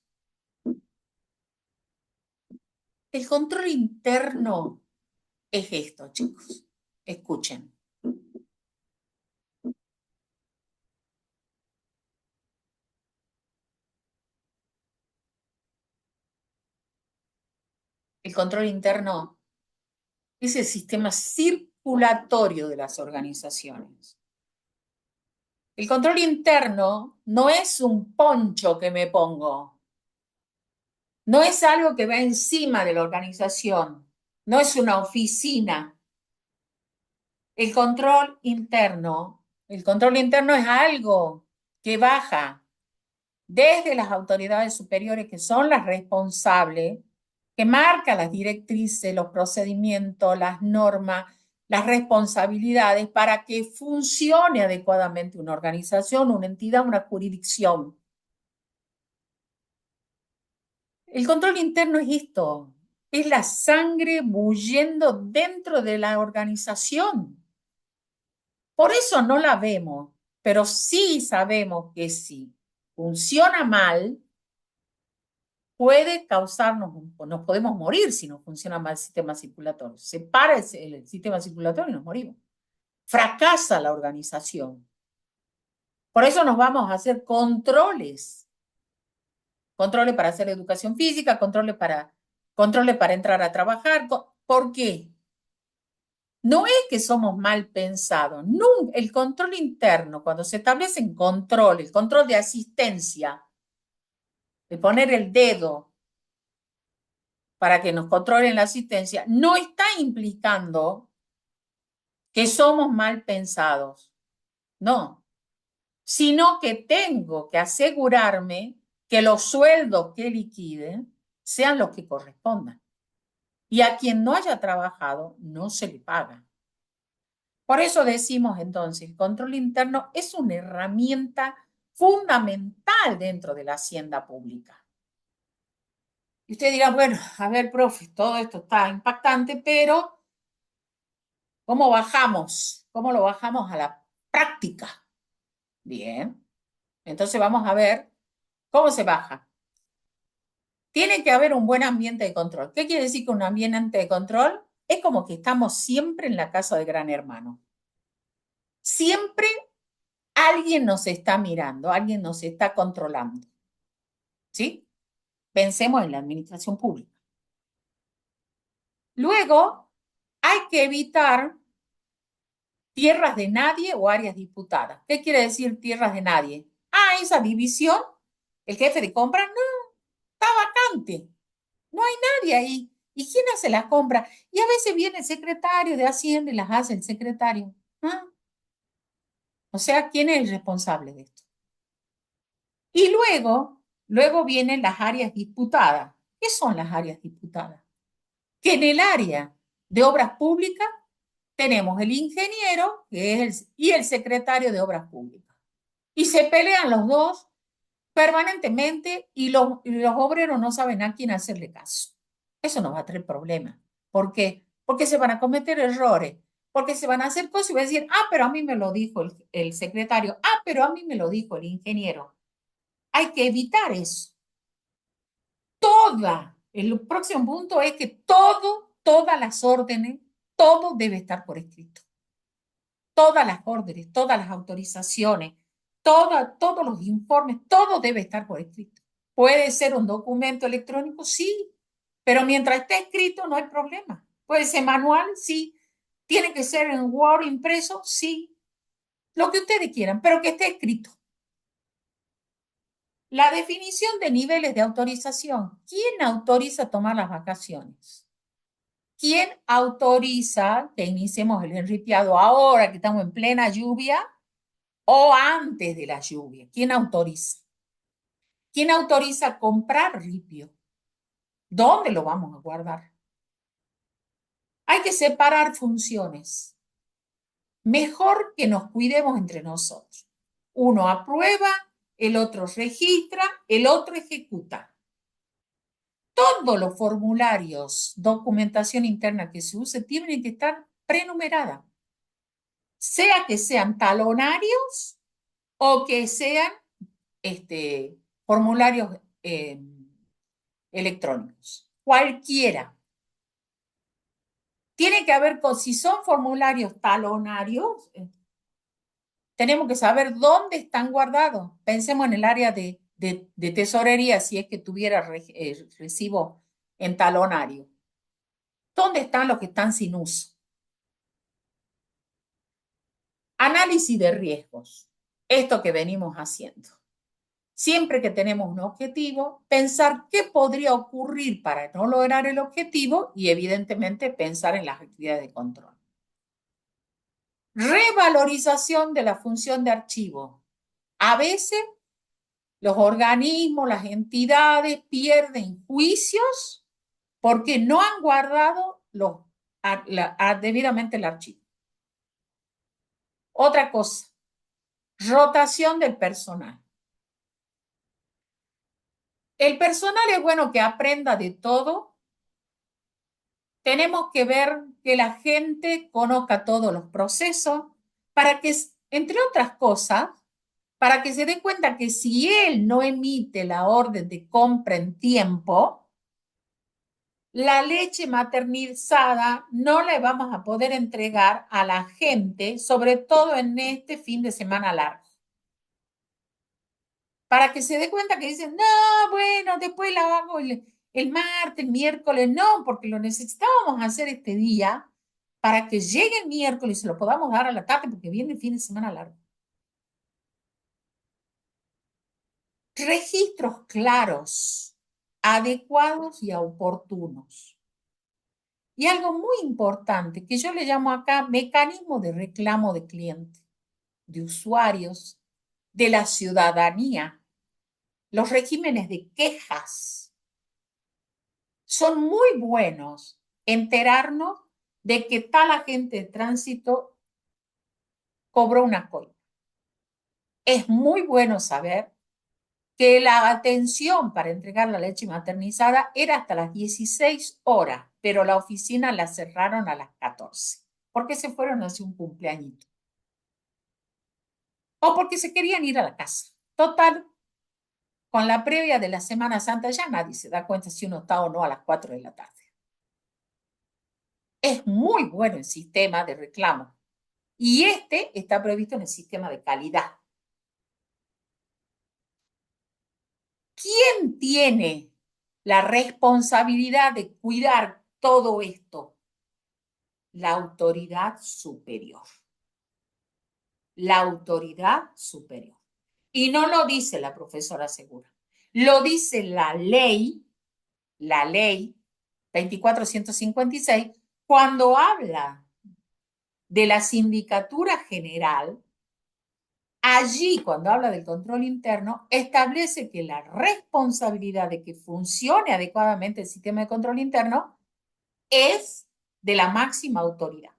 El control interno es esto, chicos. Escuchen. El control interno es el sistema circulatorio de las organizaciones. El control interno no es un poncho que me pongo, no es algo que va encima de la organización, no es una oficina. El control interno es algo que baja desde las autoridades superiores, que son las responsables, que marcan las directrices, los procedimientos, las normas, las responsabilidades para que funcione adecuadamente una organización, una entidad, una jurisdicción. El control interno es esto, es la sangre bullendo dentro de la organización. Por eso no la vemos, pero sí sabemos que si funciona mal, puede causarnos, nos podemos morir si no funciona mal el sistema circulatorio. Se para el sistema circulatorio y nos morimos. Fracasa la organización. Por eso nos vamos a hacer controles. Controles para hacer educación física, controles para entrar a trabajar. ¿Por qué? No es que somos mal pensados. El control interno, cuando se establecen controles, control de asistencia, de poner el dedo para que nos controlen la asistencia, no está implicando que somos mal pensados, no, sino que tengo que asegurarme que los sueldos que liquiden sean los que correspondan. Y a quien no haya trabajado, no se le paga. Por eso decimos entonces, el control interno es una herramienta fundamental dentro de la hacienda pública. Y usted dirá, bueno, a ver, profe, todo esto está impactante, pero ¿cómo bajamos? ¿Cómo lo bajamos a la práctica? Bien, entonces vamos a ver cómo se baja. Tiene que haber un buen ambiente de control. ¿Qué quiere decir que un ambiente de control? Es como que estamos siempre en la casa de Gran Hermano. Siempre alguien nos está mirando, alguien nos está controlando. ¿Sí? Pensemos en la administración pública. Luego, hay que evitar tierras de nadie o áreas disputadas. ¿Qué quiere decir tierras de nadie? Ah, esa división, el jefe de compra, no, está vacante. No hay nadie ahí. ¿Y quién hace la compra? Y a veces viene el secretario de Hacienda y las hace el secretario. ¿Ah? O sea, ¿quién es el responsable de esto? Y luego vienen las áreas disputadas. ¿Qué son las áreas disputadas? Que en el área de obras públicas tenemos el ingeniero y el secretario de obras públicas. Y se pelean los dos permanentemente y los obreros no saben a quién hacerle caso. Eso nos va a traer problemas. ¿Por qué? Porque se van a cometer errores, porque se van a hacer cosas y van a decir, ah, pero a mí me lo dijo el secretario, ah, pero a mí me lo dijo el ingeniero. Hay que evitar eso. El próximo punto es que todas las órdenes, todo debe estar por escrito. Todas las órdenes, todas las autorizaciones, todos los informes, todo debe estar por escrito. ¿Puede ser un documento electrónico? Sí, pero mientras esté escrito no hay problema. ¿Puede ser manual? Sí. ¿Tiene que ser en Word impreso? Sí. Lo que ustedes quieran, pero que esté escrito. La definición de niveles de autorización. ¿Quién autoriza tomar las vacaciones? ¿Quién autoriza que iniciemos el enripiado ahora que estamos en plena lluvia o antes de la lluvia? ¿Quién autoriza? ¿Quién autoriza comprar ripio? ¿Dónde lo vamos a guardar? Hay que separar funciones. Mejor que nos cuidemos entre nosotros. Uno aprueba, el otro registra, el otro ejecuta. Todos los formularios, documentación interna que se use, tienen que estar prenumeradas. Sea que sean talonarios o que sean formularios electrónicos. Cualquiera. Tiene que haber, si son formularios talonarios, tenemos que saber dónde están guardados. Pensemos en el área de tesorería, si es que tuviera recibo en talonario. ¿Dónde están los que están sin uso? Análisis de riesgos. Esto que venimos haciendo. Siempre que tenemos un objetivo, pensar qué podría ocurrir para no lograr el objetivo y evidentemente pensar en las actividades de control. Revalorización de la función de archivo. A veces los organismos, las entidades pierden juicios porque no han guardado debidamente el archivo. Otra cosa, rotación del personal. El personal es bueno que aprenda de todo. Tenemos que ver que la gente conozca todos los procesos para que, entre otras cosas, para que se dé cuenta que si él no emite la orden de compra en tiempo, la leche maternizada no le vamos a poder entregar a la gente, sobre todo en este fin de semana largo. Para que se dé cuenta que dicen, no, bueno, después la hago el martes, el miércoles, no, porque lo necesitábamos hacer este día para que llegue el miércoles y se lo podamos dar a la tarde porque viene el fin de semana largo. Registros claros, adecuados y oportunos. Y algo muy importante que yo le llamo acá mecanismo de reclamo de cliente, de usuarios, de la ciudadanía, los regímenes de quejas. Son muy buenos enterarnos de que tal agente de tránsito cobró una coima. Es muy bueno saber que la atención para entregar la leche maternizada era hasta las 16 horas, pero la oficina la cerraron a las 14, porque se fueron a hacer un cumpleañito. O porque se querían ir a la casa. Total, con la previa de la Semana Santa ya nadie se da cuenta si uno está o no a las 4 de la tarde. Es muy bueno el sistema de reclamo. Y este está previsto en el sistema de calidad. ¿Quién tiene la responsabilidad de cuidar todo esto? La autoridad superior. La autoridad superior. Y no lo dice la profesora Segura, lo dice la ley 2456, cuando habla de la Sindicatura General. Allí, cuando habla del control interno, establece que la responsabilidad de que funcione adecuadamente el sistema de control interno es de la máxima autoridad.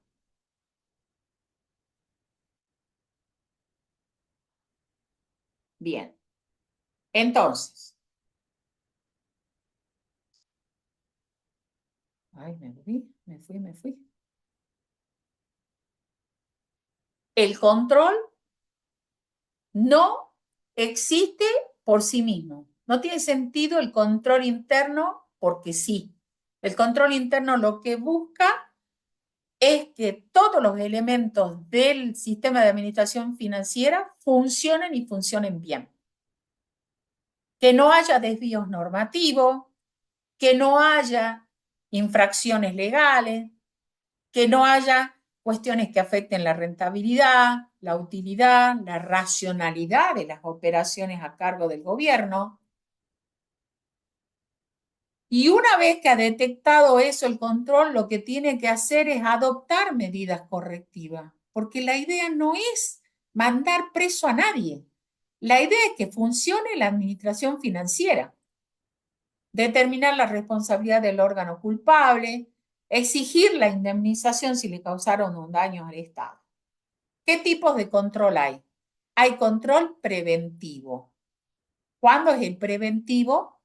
Bien. Entonces. Ay, me fui. El control no existe por sí mismo. No tiene sentido el control interno porque sí. El control interno lo que busca es que todos los elementos del sistema de administración financiera funcionen y funcionen bien. Que no haya desvíos normativos, que no haya infracciones legales, que no haya cuestiones que afecten la rentabilidad, la utilidad, la racionalidad de las operaciones a cargo del gobierno. Y una vez que ha detectado eso el control, lo que tiene que hacer es adoptar medidas correctivas, porque la idea no es mandar preso a nadie. La idea es que funcione la administración financiera, determinar la responsabilidad del órgano culpable, exigir la indemnización si le causaron un daño al Estado. ¿Qué tipos de control hay? Hay control preventivo. ¿Cuándo es el preventivo?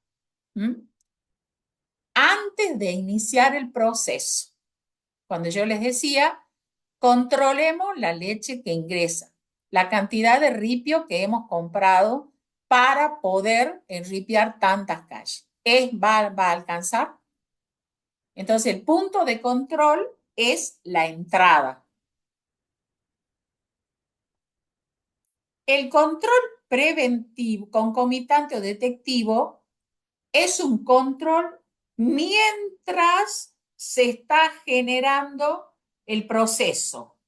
Antes de iniciar el proceso. Cuando yo les decía, controlemos la leche que ingresa, la cantidad de ripio que hemos comprado para poder enripiar tantas calles. ¿Va a alcanzar? Entonces, el punto de control es la entrada. El control preventivo, concomitante o detectivo es un control mientras se está generando el proceso.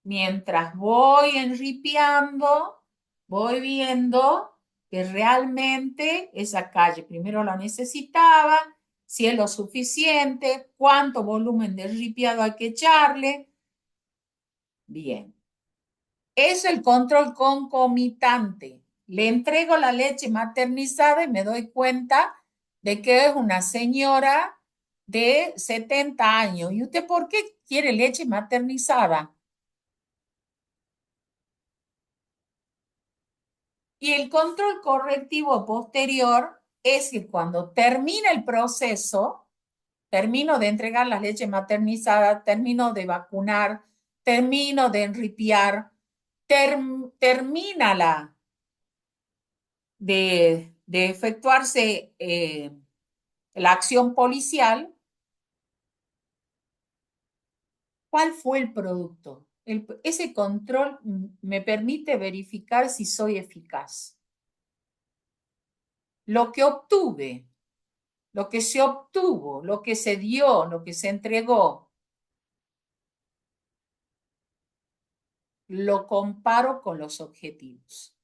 Mientras voy enripiando, voy viendo que realmente esa calle primero la necesitaba, si es lo suficiente, cuánto volumen de enripiado hay que echarle. Bien. Es el control concomitante. Le entrego la leche maternizada y me doy cuenta de que es una señora de 70 años. ¿Y usted por qué quiere leche maternizada? Y el control correctivo posterior es que cuando termina el proceso, termino de entregar las leches maternizadas, termino de vacunar, termino de enripiar, termina de efectuarse la acción policial. ¿Cuál fue el producto? Ese control me permite verificar si soy eficaz. Lo que obtuve, lo que se obtuvo, lo que se dio, lo que se entregó, lo comparo con los objetivos,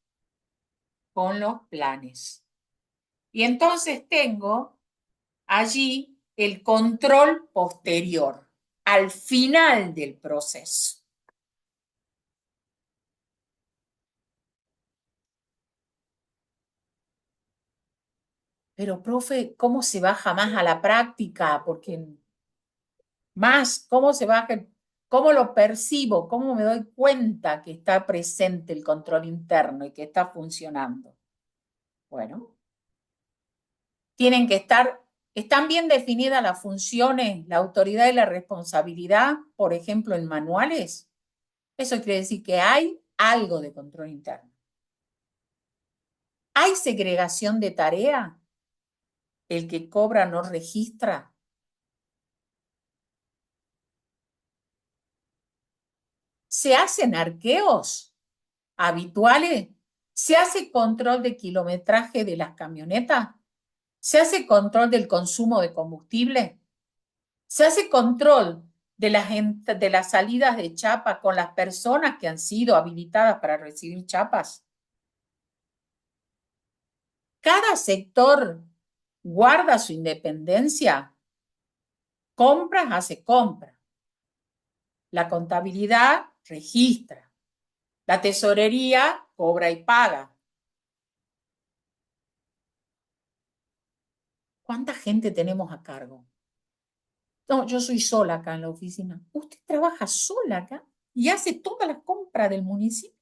con los planes. Y entonces tengo allí el control posterior, al final del proceso. Pero, profe, ¿cómo se baja más a la práctica? Porque más, ¿cómo se baja? ¿Cómo lo percibo? ¿Cómo me doy cuenta que está presente el control interno y que está funcionando? Bueno, tienen que están bien definidas las funciones, la autoridad y la responsabilidad, por ejemplo, en manuales. Eso quiere decir que hay algo de control interno. ¿Hay segregación de tarea? ¿El que cobra no registra? ¿Se hacen arqueos habituales? ¿Se hace control de kilometraje de las camionetas? ¿Se hace control del consumo de combustible? Se hace control de las salidas de chapa con las personas que han sido habilitadas para recibir chapas. Cada sector guarda su independencia. Compras hace compra. La contabilidad registra. La tesorería cobra y paga. ¿Cuánta gente tenemos a cargo? No, yo soy sola acá en la oficina. ¿Usted trabaja sola acá y hace todas las compras del municipio?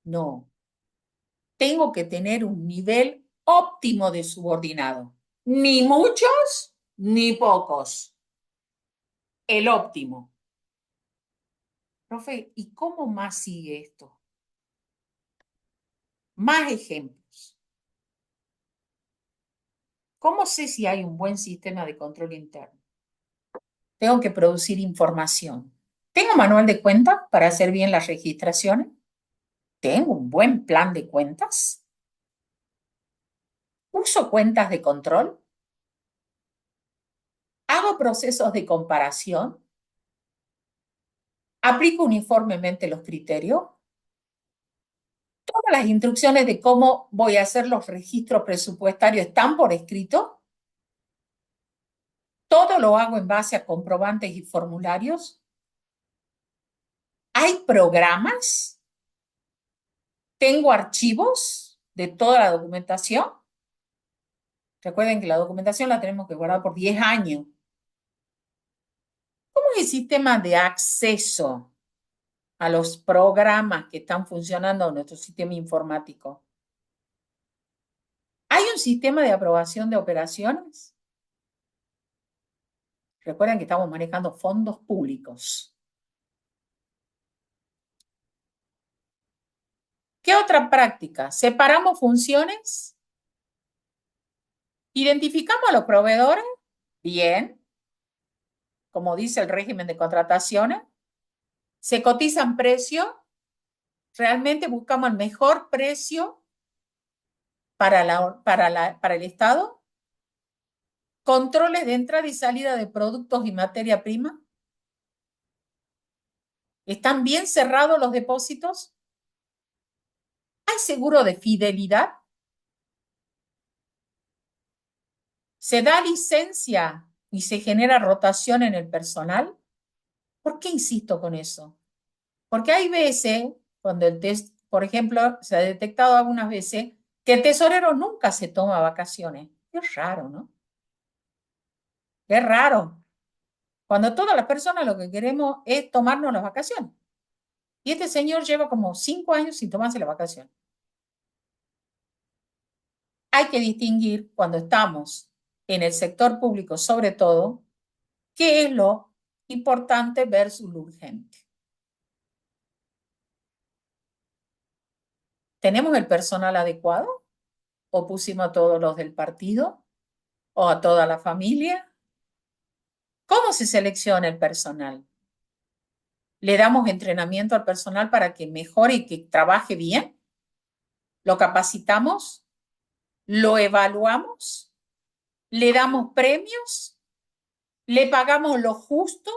No. Tengo que tener un nivel óptimo de subordinado. Ni muchos, ni pocos. El óptimo. Profe, ¿y cómo más sigue esto? Más ejemplos. ¿Cómo sé si hay un buen sistema de control interno? Tengo que producir información. ¿Tengo manual de cuentas para hacer bien las registraciones? ¿Tengo un buen plan de cuentas? ¿Uso cuentas de control? ¿Hago procesos de comparación? ¿Aplico uniformemente los criterios? ¿Todas las instrucciones de cómo voy a hacer los registros presupuestarios están por escrito? ¿Todo lo hago en base a comprobantes y formularios? ¿Hay programas? ¿Tengo archivos de toda la documentación? Recuerden que la documentación la tenemos que guardar por 10 años. ¿Cómo es el sistema de acceso a los programas que están funcionando en nuestro sistema informático? ¿Hay un sistema de aprobación de operaciones? Recuerden que estamos manejando fondos públicos. ¿Qué otra práctica? ¿Separamos funciones? ¿Identificamos a los proveedores? Bien. Como dice el régimen de contrataciones. ¿Se cotizan precios? ¿Realmente buscamos el mejor precio para el Estado? ¿Controles de entrada y salida de productos y materia prima? ¿Están bien cerrados los depósitos? ¿Hay seguro de fidelidad? ¿Se da licencia y se genera rotación en el personal? ¿Por qué insisto con eso? Porque hay veces, cuando el test, por ejemplo, se ha detectado algunas veces que el tesorero nunca se toma vacaciones. Es raro, ¿no? Es raro. Cuando todas las personas lo que queremos es tomarnos las vacaciones. Y este señor lleva como 5 años sin tomarse la vacación. Hay que distinguir cuando estamos en el sector público, sobre todo, qué es lo importante versus lo urgente. ¿Tenemos el personal adecuado? ¿O pusimos a todos los del partido? ¿O a toda la familia? ¿Cómo se selecciona el personal? ¿Le damos entrenamiento al personal para que mejore y que trabaje bien? ¿Lo capacitamos? ¿Lo evaluamos? ¿Le damos premios? ¿Le pagamos lo justo?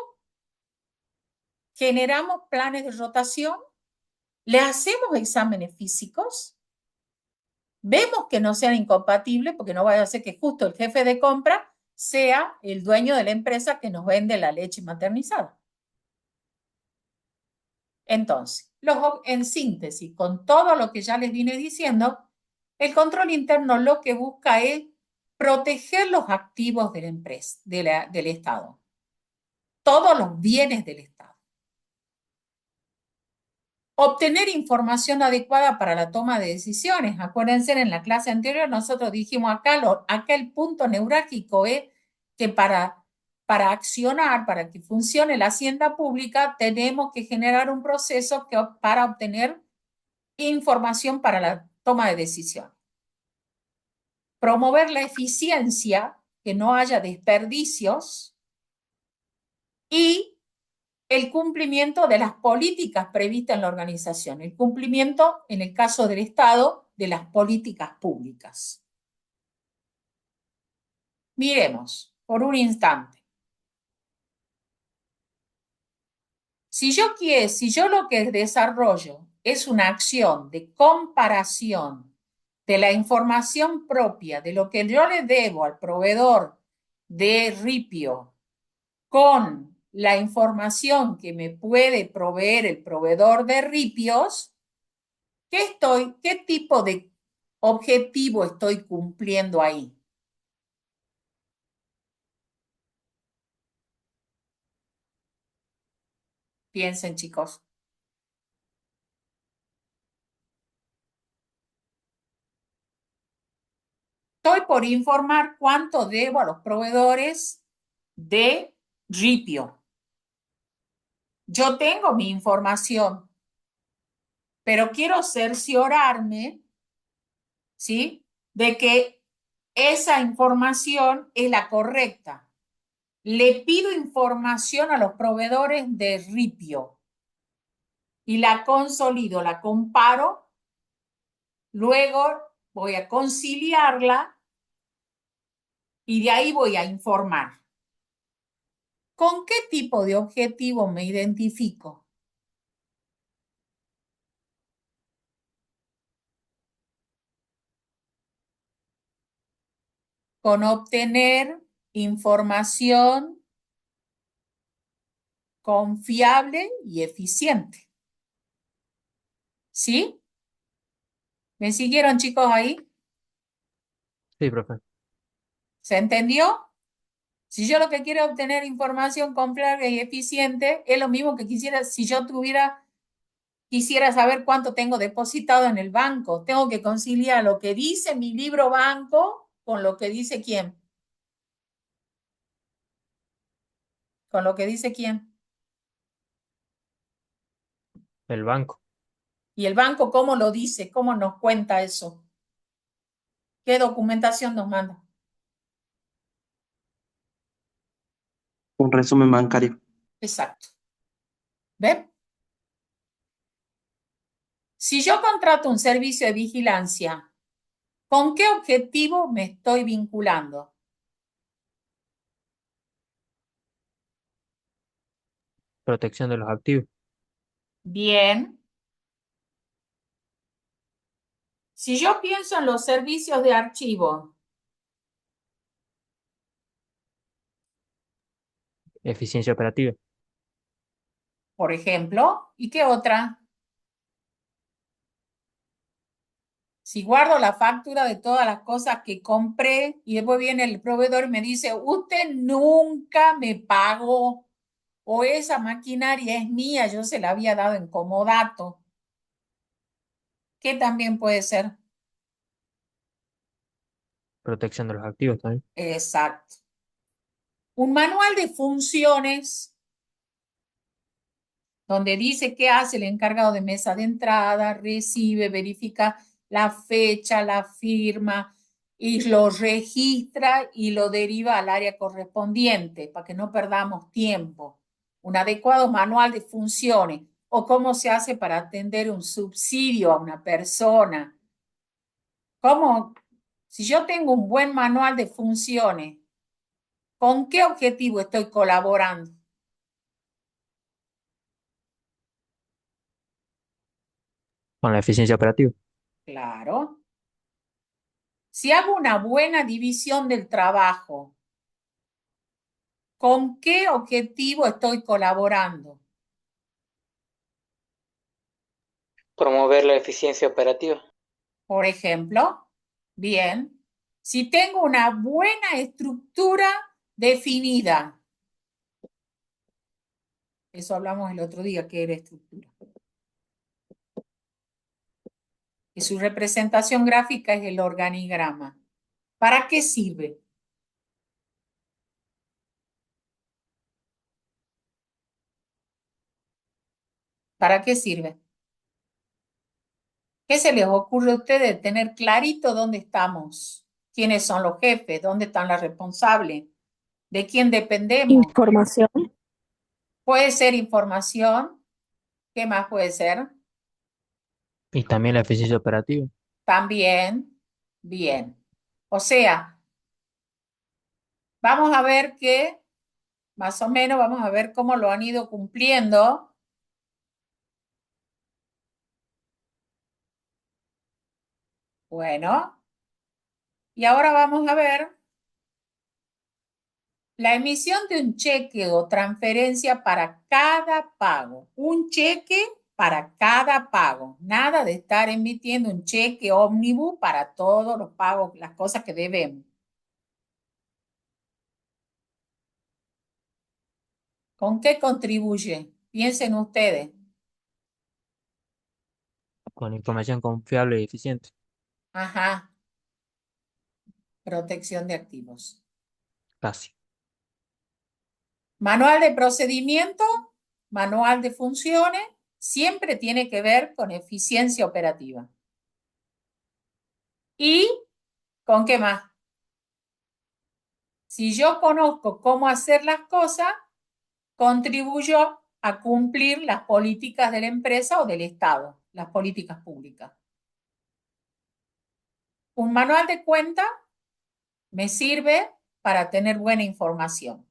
¿Generamos planes de rotación? ¿Le hacemos exámenes físicos? Vemos que no sean incompatibles, porque no vaya a ser que justo el jefe de compra sea el dueño de la empresa que nos vende la leche maternizada. Entonces, en síntesis, con todo lo que ya les vine diciendo, el control interno lo que busca es proteger los activos de la empresa, del Estado, todos los bienes del Estado. Obtener información adecuada para la toma de decisiones. Acuérdense, en la clase anterior nosotros dijimos acá el punto neurálgico es que para accionar, para que funcione la hacienda pública, tenemos que generar un proceso para obtener información para la toma de decisión. Promover la eficiencia, que no haya desperdicios, y el cumplimiento de las políticas previstas en la organización, el cumplimiento, en el caso del Estado, de las políticas públicas. Miremos, por un instante. Si yo lo que desarrollo es una acción de comparación de la información propia, de lo que yo le debo al proveedor de ripio con la información que me puede proveer el proveedor de ripios, ¿qué tipo de objetivo estoy cumpliendo ahí? Piensen, chicos. Estoy por informar cuánto debo a los proveedores de ripio. Yo tengo mi información, pero quiero cerciorarme, ¿sí?, de que esa información es la correcta. Le pido información a los proveedores de ripio y la consolido, la comparo, luego voy a conciliarla y de ahí voy a informar. ¿Con qué tipo de objetivo me identifico? Con obtener información confiable y eficiente. ¿Sí? ¿Me siguieron, chicos, ahí? Sí, profe. ¿Se entendió? Si yo lo que quiero es obtener información confiable y eficiente, es lo mismo que quisiera si yo quisiera saber cuánto tengo depositado en el banco. Tengo que conciliar lo que dice mi libro banco con lo que dice quién. ¿Con lo que dice quién? El banco. ¿Y el banco cómo lo dice? ¿Cómo nos cuenta eso? ¿Qué documentación nos manda? Un resumen bancario. Exacto. ¿Ven? Si yo contrato un servicio de vigilancia, ¿con qué objetivo me estoy vinculando? Protección de los activos. Bien. Si yo pienso en los servicios de archivo, Eficiencia operativa. por ejemplo, ¿y qué otra? Si guardo la factura de todas las cosas que compré y después viene el proveedor y me dice, usted nunca me pagó o esa maquinaria es mía, yo se la había dado en comodato. ¿Qué también puede ser? Protección de los activos también. Exacto. Un manual de funciones donde dice qué hace el encargado de mesa de entrada, recibe, verifica la fecha, la firma y lo registra y lo deriva al área correspondiente para que no perdamos tiempo. Un adecuado manual de funciones o cómo se hace para atender un subsidio a una persona. ¿Cómo? Si yo tengo un buen manual de funciones, ¿con qué objetivo estoy colaborando? Con la eficiencia operativa. Claro. Si hago una buena división del trabajo, ¿con qué objetivo estoy colaborando? Promover la eficiencia operativa. Por ejemplo, bien, si tengo una buena estructura definida, eso hablamos el otro día, ¿qué era estructura? Que su representación gráfica es el organigrama. ¿Para qué sirve? ¿Para qué sirve? ¿Qué se les ocurre a ustedes tener clarito dónde estamos? ¿Quiénes son los jefes? ¿Dónde están las responsables? ¿De quién dependemos? Información. Puede ser información. ¿Qué más puede ser? Y también la eficiencia operativa. También, bien. O sea, vamos a ver que, más o menos, vamos a ver cómo lo han ido cumpliendo. Bueno, y ahora vamos a ver la emisión de un cheque o transferencia para cada pago. Un cheque para cada pago. Nada de estar emitiendo un cheque ómnibus para todos los pagos, las cosas que debemos. ¿Con qué contribuye? Piensen ustedes. Con información confiable y eficiente. Ajá. Protección de activos. Casi. Manual de procedimiento, manual de funciones, siempre tiene que ver con eficiencia operativa. ¿Y con qué más? Si yo conozco cómo hacer las cosas, contribuyo a cumplir las políticas de la empresa o del Estado, las políticas públicas. Un manual de cuenta me sirve para tener buena información.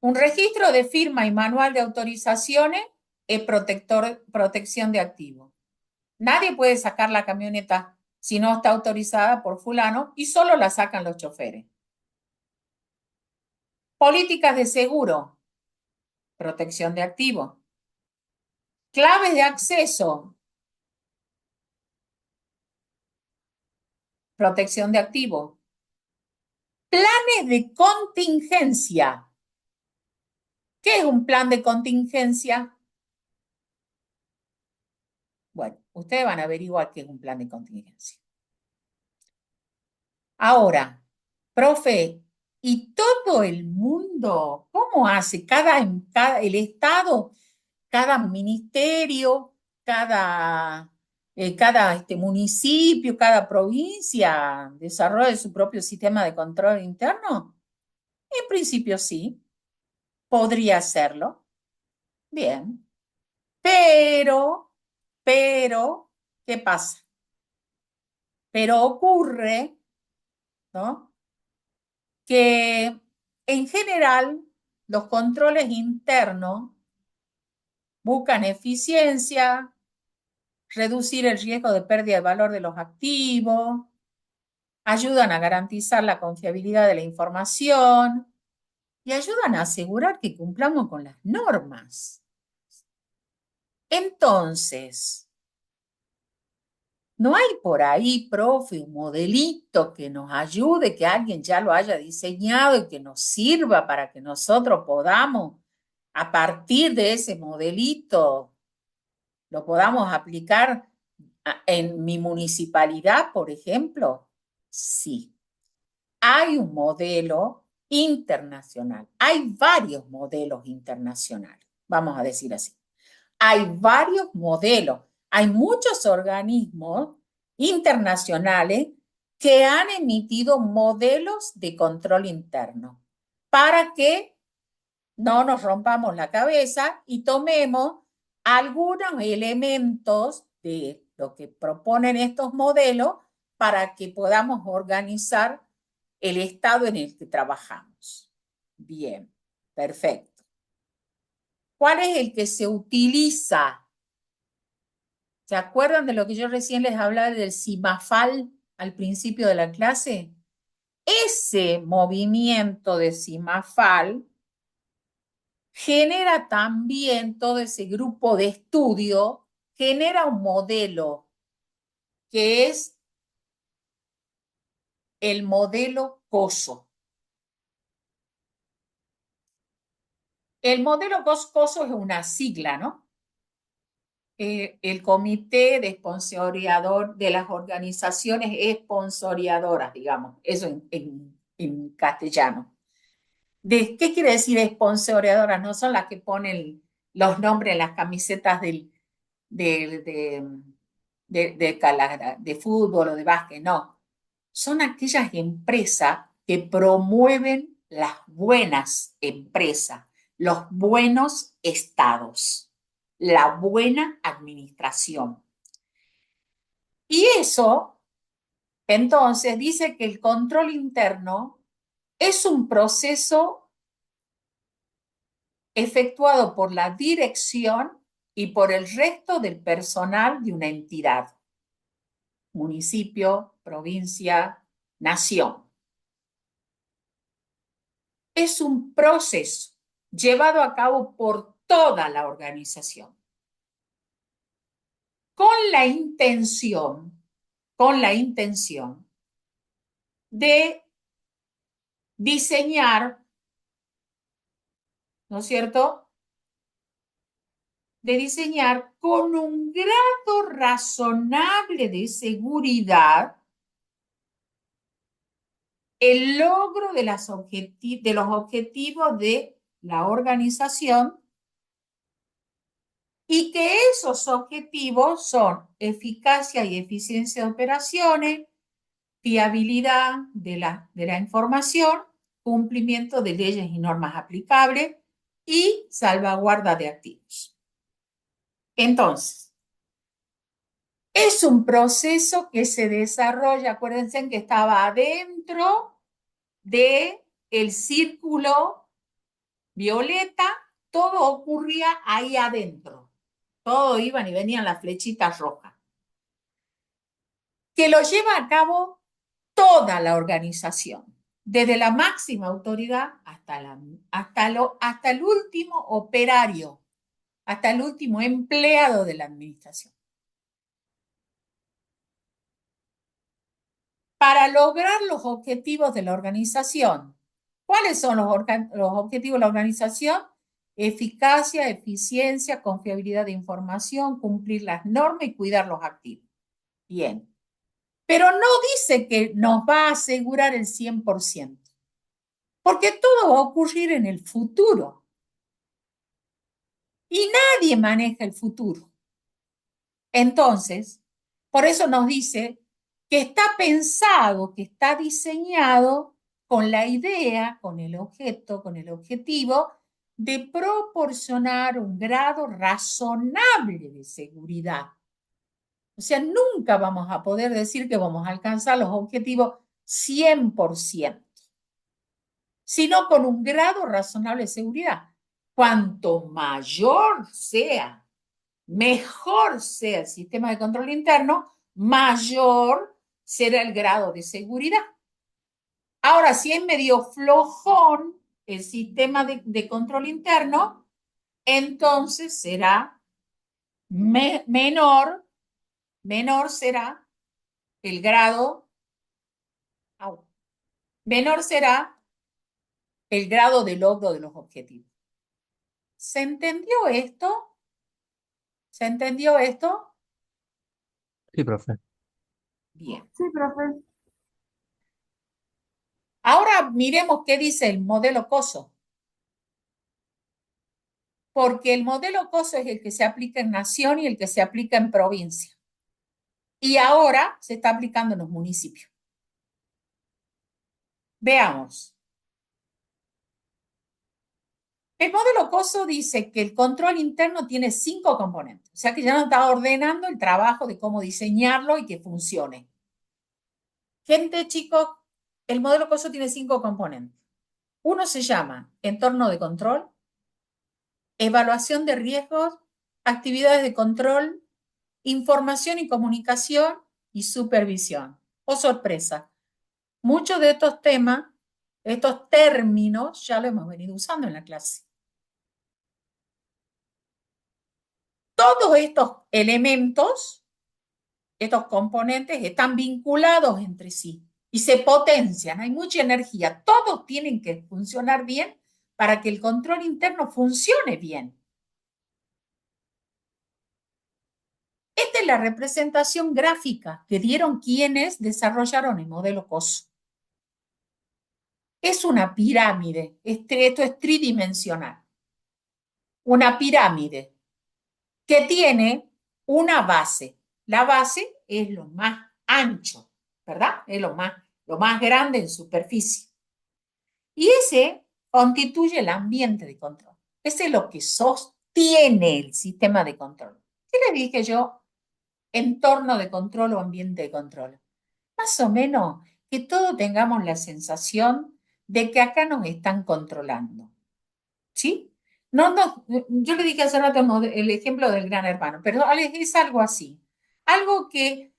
Un registro de firma y manual de autorizaciones es protección de activos. Nadie puede sacar la camioneta si no está autorizada por fulano y solo la sacan los choferes. Políticas de seguro, protección de activos. Claves de acceso, protección de activos. Planes de contingencia. ¿Qué es un plan de contingencia? Bueno, ustedes van a averiguar qué es un plan de contingencia. Ahora, profe, ¿y todo el mundo cómo hace? El Estado, cada ministerio, cada municipio, cada provincia desarrolla su propio sistema de control interno? En principio sí, podría hacerlo. Bien. Pero, ¿qué pasa? Pero ocurre, ¿no? Que en general los controles internos buscan eficiencia, reducir el riesgo de pérdida de valor de los activos, ayudan a garantizar la confiabilidad de la información y ayudan a asegurar que cumplamos con las normas. Entonces, ¿no hay por ahí, profe, un modelito que nos ayude, que alguien ya lo haya diseñado y que nos sirva para que nosotros podamos, a partir de ese modelito, lo podamos aplicar en mi municipalidad, por ejemplo? Sí. Hay un modelo internacional. Hay varios modelos internacionales, vamos a decir así. Hay varios modelos. Hay muchos organismos internacionales que han emitido modelos de control interno para que no nos rompamos la cabeza y tomemos algunos elementos de lo que proponen estos modelos para que podamos organizar el estado en el que trabajamos. Bien, perfecto. ¿Cuál es el que se utiliza? ¿Se acuerdan de lo que yo recién les hablaba del CIMAFAL al principio de la clase? Ese movimiento de CIMAFAL genera también todo ese grupo de estudio, genera un modelo que es el modelo COSO. El modelo COSO es una sigla, ¿no? El comité de esponsoriador de las organizaciones esponsoriadoras, digamos, eso en castellano. ¿Qué quiere decir esponsoriadoras? No son las que ponen los nombres en las camisetas de fútbol o de básquet, no. Son aquellas empresas que promueven las buenas empresas, los buenos estados, la buena administración. Y eso Entonces, dice que el control interno es un proceso efectuado por la dirección y por el resto del personal de una entidad, municipio, provincia, nación. Es un proceso llevado a cabo por toda la organización con la intención de diseñar, ¿no es cierto?, de diseñar con un grado razonable de seguridad el logro de los objetivos de la organización, y que esos objetivos son eficacia y eficiencia de operaciones, fiabilidad de la información, cumplimiento de leyes y normas aplicables y salvaguarda de activos. Entonces, es un proceso que se desarrolla, acuérdense que estaba adentro del círculo violeta, todo ocurría ahí adentro, todo iban y venían las flechitas rojas, que lo lleva a cabo toda la organización, desde la máxima autoridad hasta el último operario, hasta el último empleado de la administración. Para lograr los objetivos de la organización. ¿Cuáles son los objetivos de la organización? Eficacia, eficiencia, confiabilidad de información, cumplir las normas y cuidar los activos. Bien. Pero no dice que nos va a asegurar el 100%, porque todo va a ocurrir en el futuro. Y nadie maneja el futuro. Entonces, por eso nos dice que está pensado, que está diseñado con la idea, con el objeto, con el objetivo de proporcionar un grado razonable de seguridad. O sea, nunca vamos a poder decir que vamos a alcanzar los objetivos 100%, sino con un grado razonable de seguridad. Cuanto mayor sea, mejor sea el sistema de control interno, mayor será el grado de seguridad. Ahora, si es medio flojón el sistema de control interno, entonces será menor será el grado, menor será el grado de logro de los objetivos. ¿Se entendió esto? ¿Se entendió esto? Sí, profe. Bien. Sí, profe. Ahora miremos qué dice el modelo COSO. Porque el modelo COSO es el que se aplica en nación y el que se aplica en provincia. Y ahora se está aplicando en los municipios. Veamos. El modelo COSO dice que el control interno tiene 5 componentes. O sea que ya nos está ordenando el trabajo de cómo diseñarlo y que funcione. Gente, chicos, el modelo COSO tiene 5 componentes. Uno se llama entorno de control, evaluación de riesgos, actividades de control, información y comunicación y supervisión. Oh, sorpresa. Muchos de estos temas, estos términos, ya lo hemos venido usando en la clase. Todos estos elementos, estos componentes, están vinculados entre sí y se potencian. Hay mucha energía. Todos tienen que funcionar bien para que el control interno funcione bien. Esta es la representación gráfica que dieron quienes desarrollaron el modelo COSO. Es una pirámide, esto es tridimensional. Una pirámide que tiene una base. La base es lo más ancho, ¿verdad? Es lo más grande en superficie. Y ese constituye el ambiente de control. Ese es lo que sostiene el sistema de control. ¿Qué le dije yo? Entorno de control o ambiente de control. más o menos que todos tengamos la sensación de que acá nos están controlando. ¿Sí? No, no, yo le dije hace rato el ejemplo del Gran Hermano, pero es algo así. Algo que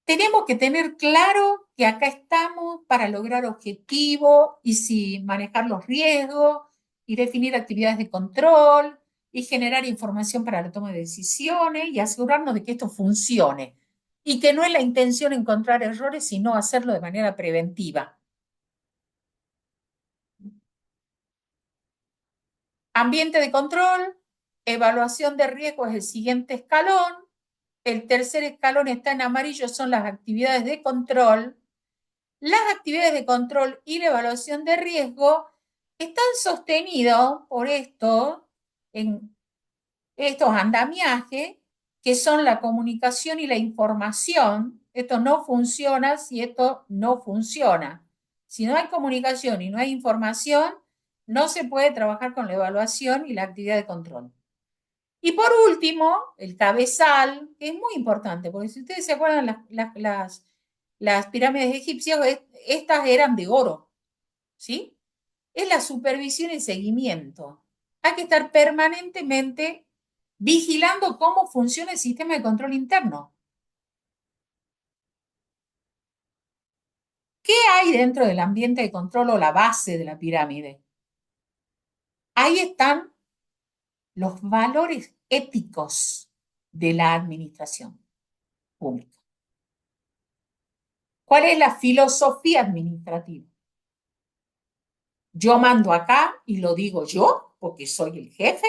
tenemos que tener claro que acá estamos para lograr objetivos y si manejar los riesgos y definir actividades de control y generar información para la toma de decisiones y asegurarnos de que esto funcione y que no es la intención encontrar errores, sino hacerlo de manera preventiva. Ambiente de control, evaluación de riesgo es el siguiente escalón. El tercer escalón está en amarillo, son las actividades de control. Las actividades de control y la evaluación de riesgo están sostenidos por en estos andamiajes, que son la comunicación y la información. Esto no funciona si esto no funciona. Si no hay comunicación y no hay información, no se puede trabajar con la evaluación y la actividad de control. Y por último, el cabezal, que es muy importante, porque si ustedes se acuerdan, las pirámides egipcias, estas eran de oro, ¿sí? Es la supervisión y seguimiento. Hay que estar permanentemente vigilando cómo funciona el sistema de control interno. ¿Qué hay dentro del ambiente de control o la base de la pirámide? Ahí están los valores éticos de la administración pública. ¿Cuál es la filosofía administrativa? Yo mando acá y lo digo yo, porque soy el jefe,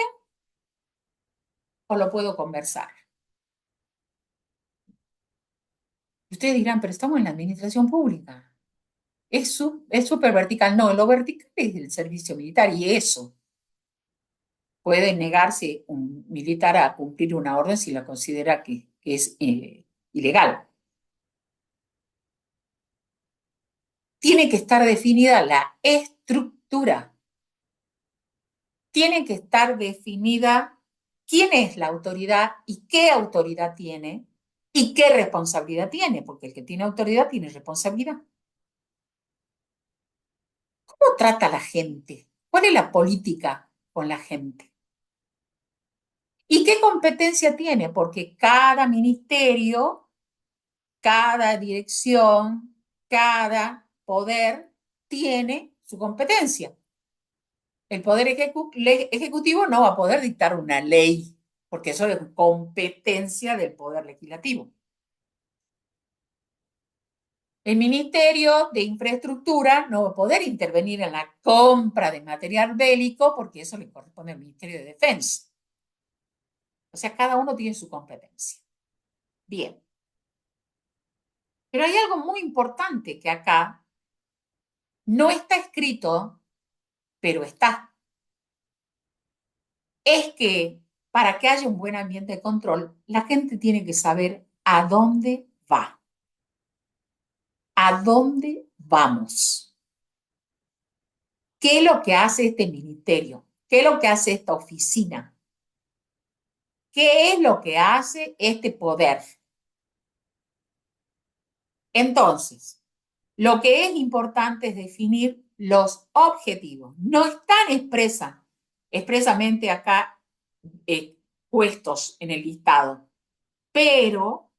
o lo puedo conversar. Ustedes dirán, pero estamos en la administración pública. Es súper vertical. No, lo vertical es el servicio militar y eso. Puede negarse un militar a cumplir una orden si la considera que es ilegal. Tiene que estar definida la estructura. Tiene que estar definida quién es la autoridad y qué autoridad tiene y qué responsabilidad tiene, porque el que tiene autoridad tiene responsabilidad. ¿Cómo trata a la gente? ¿Cuál es la política con la gente? ¿Y qué competencia tiene? Porque cada ministerio, cada dirección, cada poder tiene su competencia. El poder ejecutivo no va a poder dictar una ley, porque eso es competencia del poder legislativo. El Ministerio de Infraestructura no va a poder intervenir en la compra de material bélico, porque eso le corresponde al Ministerio de Defensa. O sea, cada uno tiene su competencia. Bien. Pero hay algo muy importante que acá no está escrito, pero está. Es que para que haya un buen ambiente de control, la gente tiene que saber a dónde va. ¿A dónde vamos? ¿Qué es lo que hace este ministerio? ¿Qué es lo que hace esta oficina? ¿Qué es lo que hace este poder? Entonces, lo que es importante es definir los objetivos. No están expresamente acá puestos en el listado, pero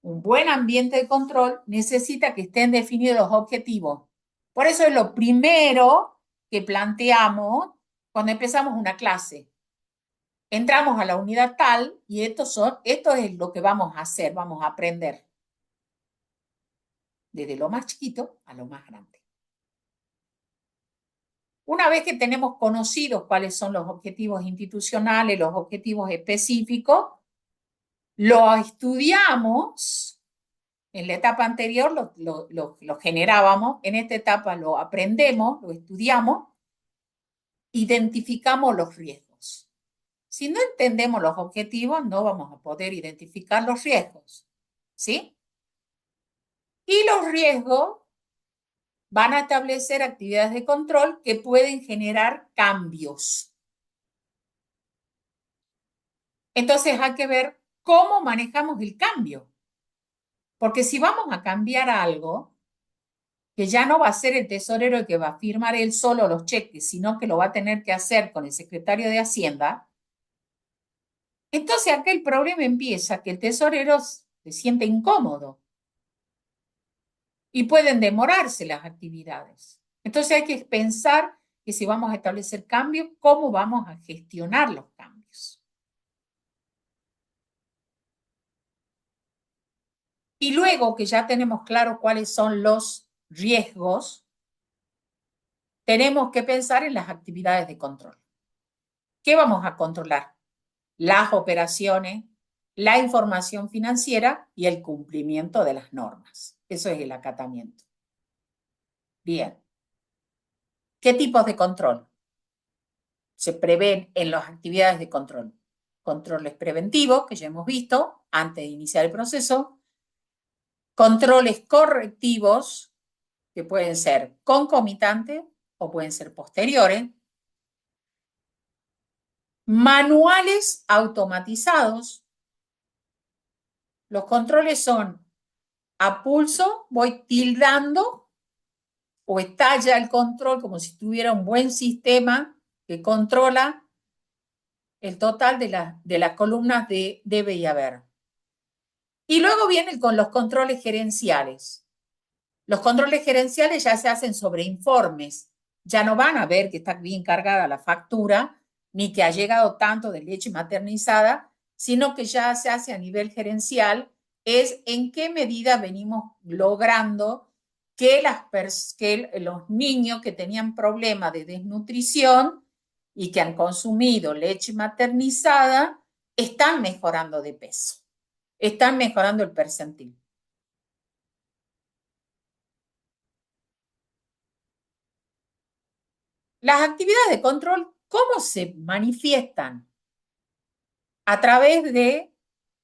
un buen ambiente de control necesita que estén definidos los objetivos. Por eso es lo primero que planteamos cuando empezamos una clase. Entramos a la unidad tal y esto es lo que vamos a hacer, vamos a aprender. Desde lo más chiquito a lo más grande. Una vez que tenemos conocidos cuáles son los objetivos institucionales, los objetivos específicos, lo estudiamos. En la etapa anterior lo generábamos, en esta etapa lo aprendemos, lo estudiamos, identificamos los riesgos. Si no entendemos los objetivos, no vamos a poder identificar los riesgos, ¿sí? Y los riesgos van a establecer actividades de control que pueden generar cambios. Entonces hay que ver cómo manejamos el cambio. Porque si vamos a cambiar algo, que ya no va a ser el tesorero el que va a firmar él solo los cheques, sino que lo va a tener que hacer con el secretario de Hacienda, entonces acá el problema empieza que el tesorero se siente incómodo y pueden demorarse las actividades. Entonces hay que pensar que si vamos a establecer cambios, ¿cómo vamos a gestionar los cambios? Y luego que ya tenemos claro cuáles son los riesgos, tenemos que pensar en las actividades de control. ¿Qué vamos a controlar? Las operaciones, la información financiera y el cumplimiento de las normas. Eso es el acatamiento. Bien. ¿Qué tipos de control se prevén en las actividades de control? Controles preventivos, que ya hemos visto antes de iniciar el proceso. Controles correctivos, que pueden ser concomitantes o pueden ser posteriores. Manuales automatizados. Los controles son a pulso, voy tildando o estalla el control como si tuviera un buen sistema que controla el total de las columnas de debe y haber. Y luego vienen con los controles gerenciales. Los controles gerenciales ya se hacen sobre informes. Ya no van a ver que está bien cargada la factura, ni que ha llegado tanto de leche maternizada, sino que ya se hace a nivel gerencial, es en qué medida venimos logrando que los niños que tenían problemas de desnutrición y que han consumido leche maternizada están mejorando de peso, están mejorando el percentil. Las actividades de control, ¿cómo se manifiestan? A través de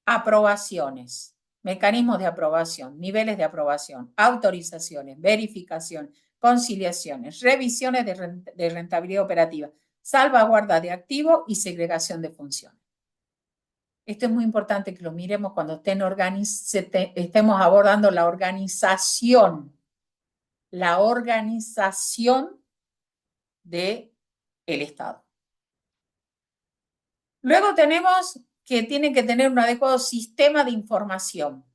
aprobaciones, mecanismos de aprobación, niveles de aprobación, autorizaciones, verificación, conciliaciones, revisiones de rentabilidad operativa, salvaguarda de activos y segregación de funciones. Esto es muy importante que lo miremos cuando estemos abordando la organización del Estado. Luego tenemos que tienen que tener un adecuado sistema de información,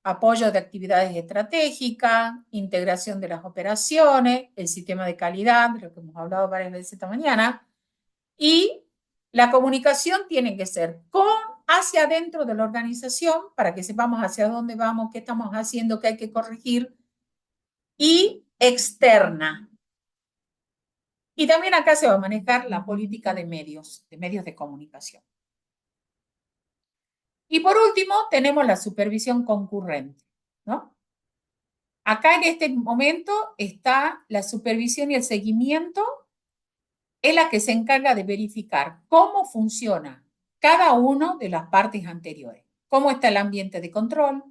apoyo de actividades estratégicas, integración de las operaciones, el sistema de calidad, de lo que hemos hablado varias veces esta mañana, y la comunicación tiene que ser hacia adentro de la organización para que sepamos hacia dónde vamos, qué estamos haciendo, qué hay que corregir, y externa. Y también acá se va a manejar la política de medios de comunicación. Y por último, tenemos la supervisión concurrente, ¿no? Acá en este momento está la supervisión y el seguimiento, es la que se encarga de verificar cómo funciona cada una de las partes anteriores. Cómo está el ambiente de control,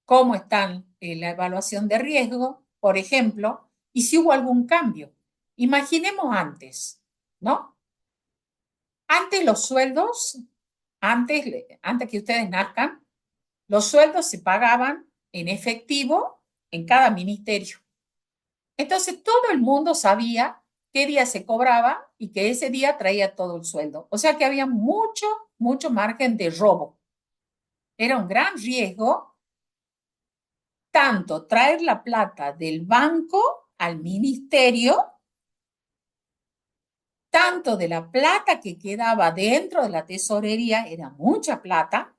cómo está la evaluación de riesgo, por ejemplo, y si hubo algún cambio. Imaginemos antes, ¿no? Antes los sueldos, antes que ustedes nazcan, los sueldos se pagaban en efectivo en cada ministerio. Entonces todo el mundo sabía qué día se cobraba y que ese día traía todo el sueldo. O sea que había mucho margen de robo. Era un gran riesgo tanto traer la plata del banco al ministerio, tanto de la plata que quedaba dentro de la tesorería, era mucha plata,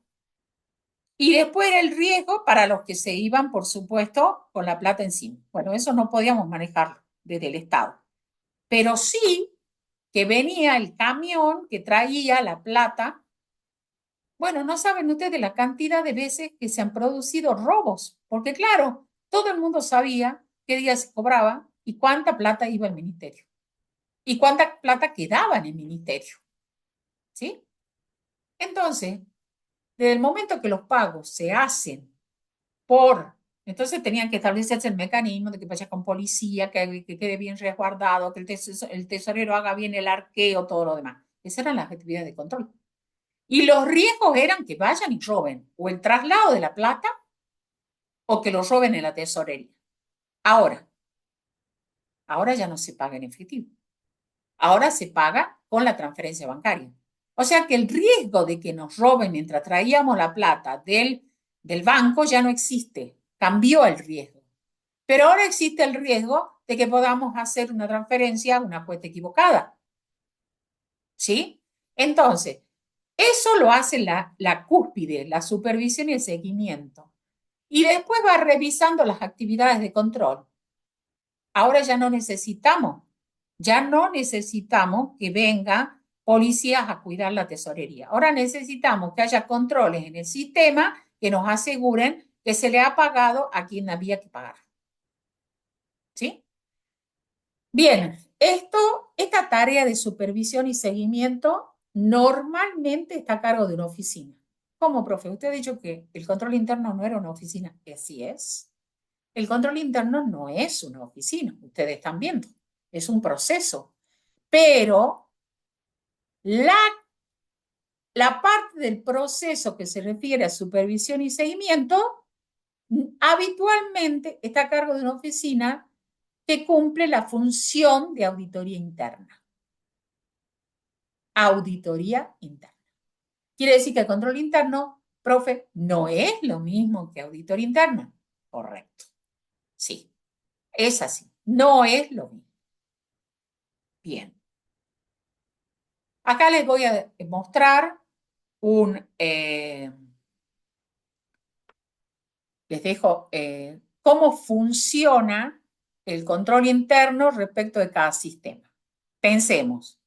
y después era el riesgo para los que se iban, por supuesto, con la plata encima. Bueno, eso no podíamos manejarlo desde el Estado, pero sí que venía el camión que traía la plata. Bueno, no saben ustedes la cantidad de veces que se han producido robos, porque claro, todo el mundo sabía qué día se cobraba y cuánta plata iba al ministerio y cuánta plata quedaba en el ministerio, ¿sí? Entonces, desde el momento que los pagos se hacen entonces tenían que establecerse el mecanismo de que vaya con policía, que quede bien resguardado, que el tesorero haga bien el arqueo, todo lo demás. Esas eran las actividades de control. Y los riesgos eran que vayan y roben o el traslado de la plata o que lo roben en la tesorería. Ahora ya no se paga en efectivo. Ahora se paga con la transferencia bancaria. O sea que el riesgo de que nos roben mientras traíamos la plata del banco ya no existe. Cambió el riesgo. Pero ahora existe el riesgo de que podamos hacer una transferencia a una cuenta equivocada. ¿Sí? Entonces, eso lo hace la cúspide, la supervisión y el seguimiento. Y después va revisando las actividades de control. Ahora ya no necesitamos que vengan policías a cuidar la tesorería. Ahora necesitamos que haya controles en el sistema que nos aseguren que se le ha pagado a quien había que pagar. ¿Sí? Bien, esta tarea de supervisión y seguimiento normalmente está a cargo de una oficina. ¿Cómo, profe? Usted ha dicho que el control interno no era una oficina. Así es. El control interno no es una oficina, ustedes están viendo, es un proceso. Pero la parte del proceso que se refiere a supervisión y seguimiento habitualmente está a cargo de una oficina que cumple la función de auditoría interna. Auditoría interna. Quiere decir que el control interno, profe, no es lo mismo que auditoría interna. Correcto. Sí, es así. No es lo mismo. Bien. Acá les voy a mostrar les dejo cómo funciona el control interno respecto de cada sistema. Pensemos.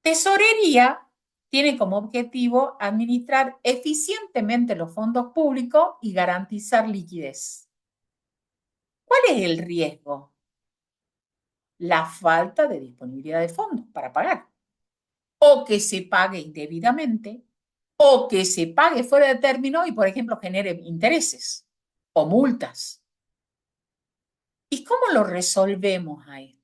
Tesorería tiene como objetivo administrar eficientemente los fondos públicos y garantizar liquidez. ¿Cuál es el riesgo? La falta de disponibilidad de fondos para pagar. O que se pague indebidamente, o que se pague fuera de término y, por ejemplo, genere intereses o multas. ¿Y cómo lo resolvemos a esto?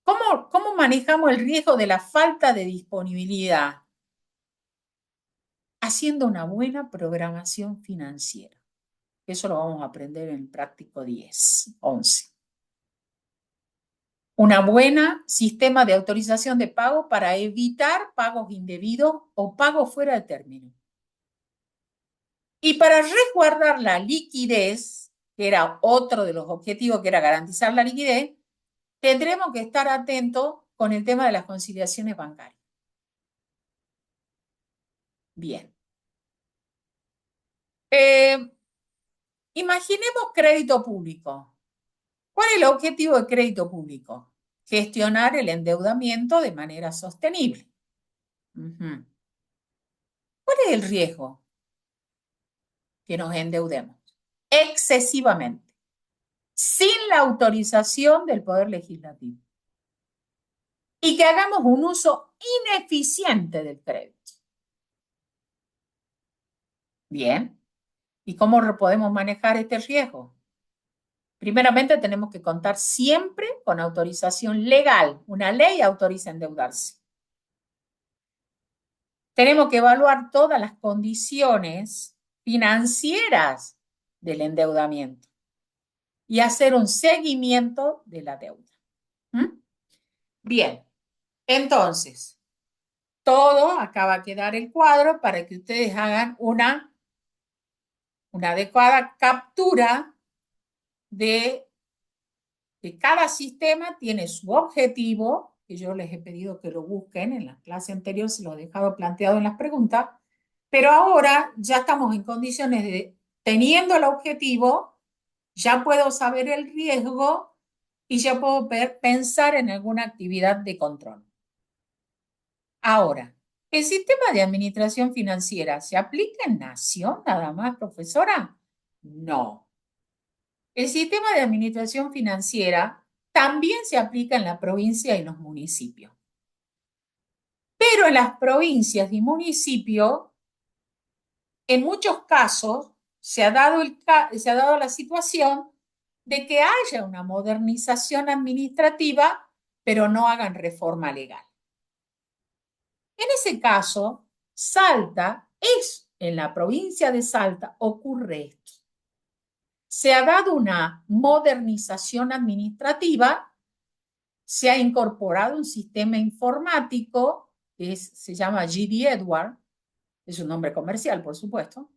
¿Cómo manejamos el riesgo de la falta de disponibilidad? Haciendo una buena programación financiera. Eso lo vamos a aprender en el práctico 10, 11. Una buena sistema de autorización de pago para evitar pagos indebidos o pagos fuera de término. Y para resguardar la liquidez, que era otro de los objetivos, que era garantizar la liquidez, tendremos que estar atentos con el tema de las conciliaciones bancarias. Bien. Imaginemos crédito público. ¿Cuál es el objetivo de crédito público? Gestionar el endeudamiento de manera sostenible. ¿Cuál es el riesgo? Que nos endeudemos excesivamente, sin la autorización del Poder Legislativo. Y que hagamos un uso ineficiente del crédito. Bien. ¿Y cómo podemos manejar este riesgo? Primeramente, tenemos que contar siempre con autorización legal. Una ley autoriza endeudarse. Tenemos que evaluar todas las condiciones financieras del endeudamiento y hacer un seguimiento de la deuda. Bien, entonces, todo acá va a quedar el cuadro para que ustedes hagan una adecuada captura de que cada sistema tiene su objetivo, que yo les he pedido que lo busquen, en la clase anterior se lo he dejado planteado en las preguntas, pero ahora ya estamos en condiciones de, teniendo el objetivo, ya puedo saber el riesgo y ya puedo pensar en alguna actividad de control. Ahora, ¿el sistema de administración financiera se aplica en nación nada más, profesora? No. El sistema de administración financiera también se aplica en la provincia y en los municipios. Pero en las provincias y municipios, en muchos casos, se ha dado la situación de que haya una modernización administrativa, pero no hagan reforma legal. En ese caso, en la provincia de Salta ocurre esto. Se ha dado una modernización administrativa, se ha incorporado un sistema informático que se llama GD Edward, es un nombre comercial, por supuesto.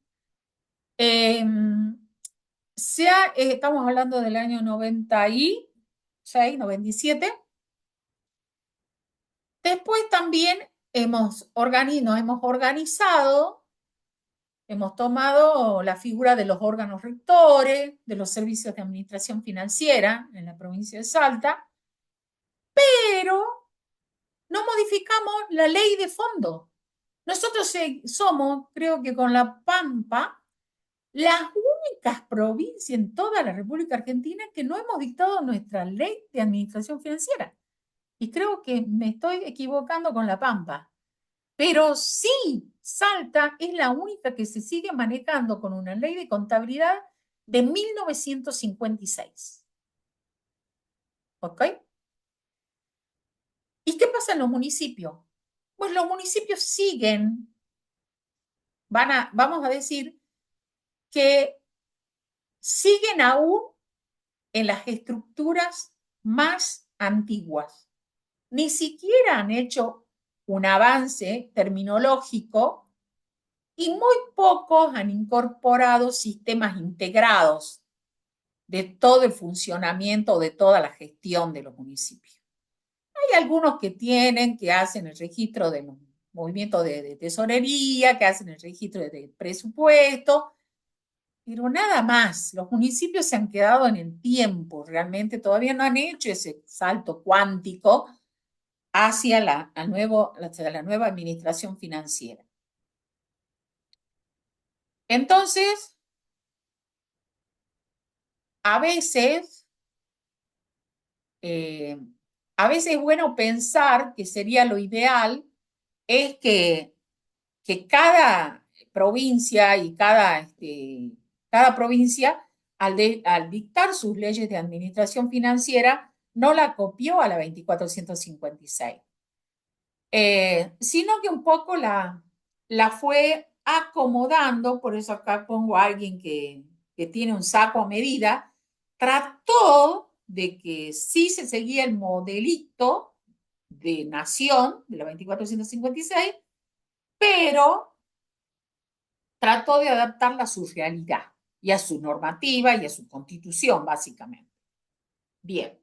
Estamos hablando del año 96, 97. Después también nos hemos organizado, hemos tomado la figura de los órganos rectores, de los servicios de administración financiera en la provincia de Salta, pero no modificamos la ley de fondo. Nosotros somos, creo que con La Pampa, las únicas provincias en toda la República Argentina que no hemos dictado nuestra ley de administración financiera. Y creo que me estoy equivocando con La Pampa. Pero sí, Salta es la única que se sigue manejando con una ley de contabilidad de 1956. ¿Ok? ¿Y qué pasa en los municipios? Pues los municipios siguen, vamos a decir, que siguen aún en las estructuras más antiguas. Ni siquiera han hecho un avance terminológico y muy pocos han incorporado sistemas integrados de todo el funcionamiento, de toda la gestión de los municipios. Hay algunos que hacen el registro de los movimientos de tesorería, que hacen el registro de presupuesto, pero nada más. Los municipios se han quedado en el tiempo, realmente todavía no han hecho ese salto cuántico hacia la nueva administración financiera. Entonces, a veces es bueno pensar que sería lo ideal es que cada provincia y cada provincia, al dictar sus leyes de administración financiera, no la copió a la 2456, sino que un poco la fue acomodando. Por eso acá pongo a alguien que tiene un saco a medida. Trató de que sí se seguía el modelito de nación de la 2456, pero trató de adaptarla a su realidad y a su normativa y a su constitución, básicamente. Bien.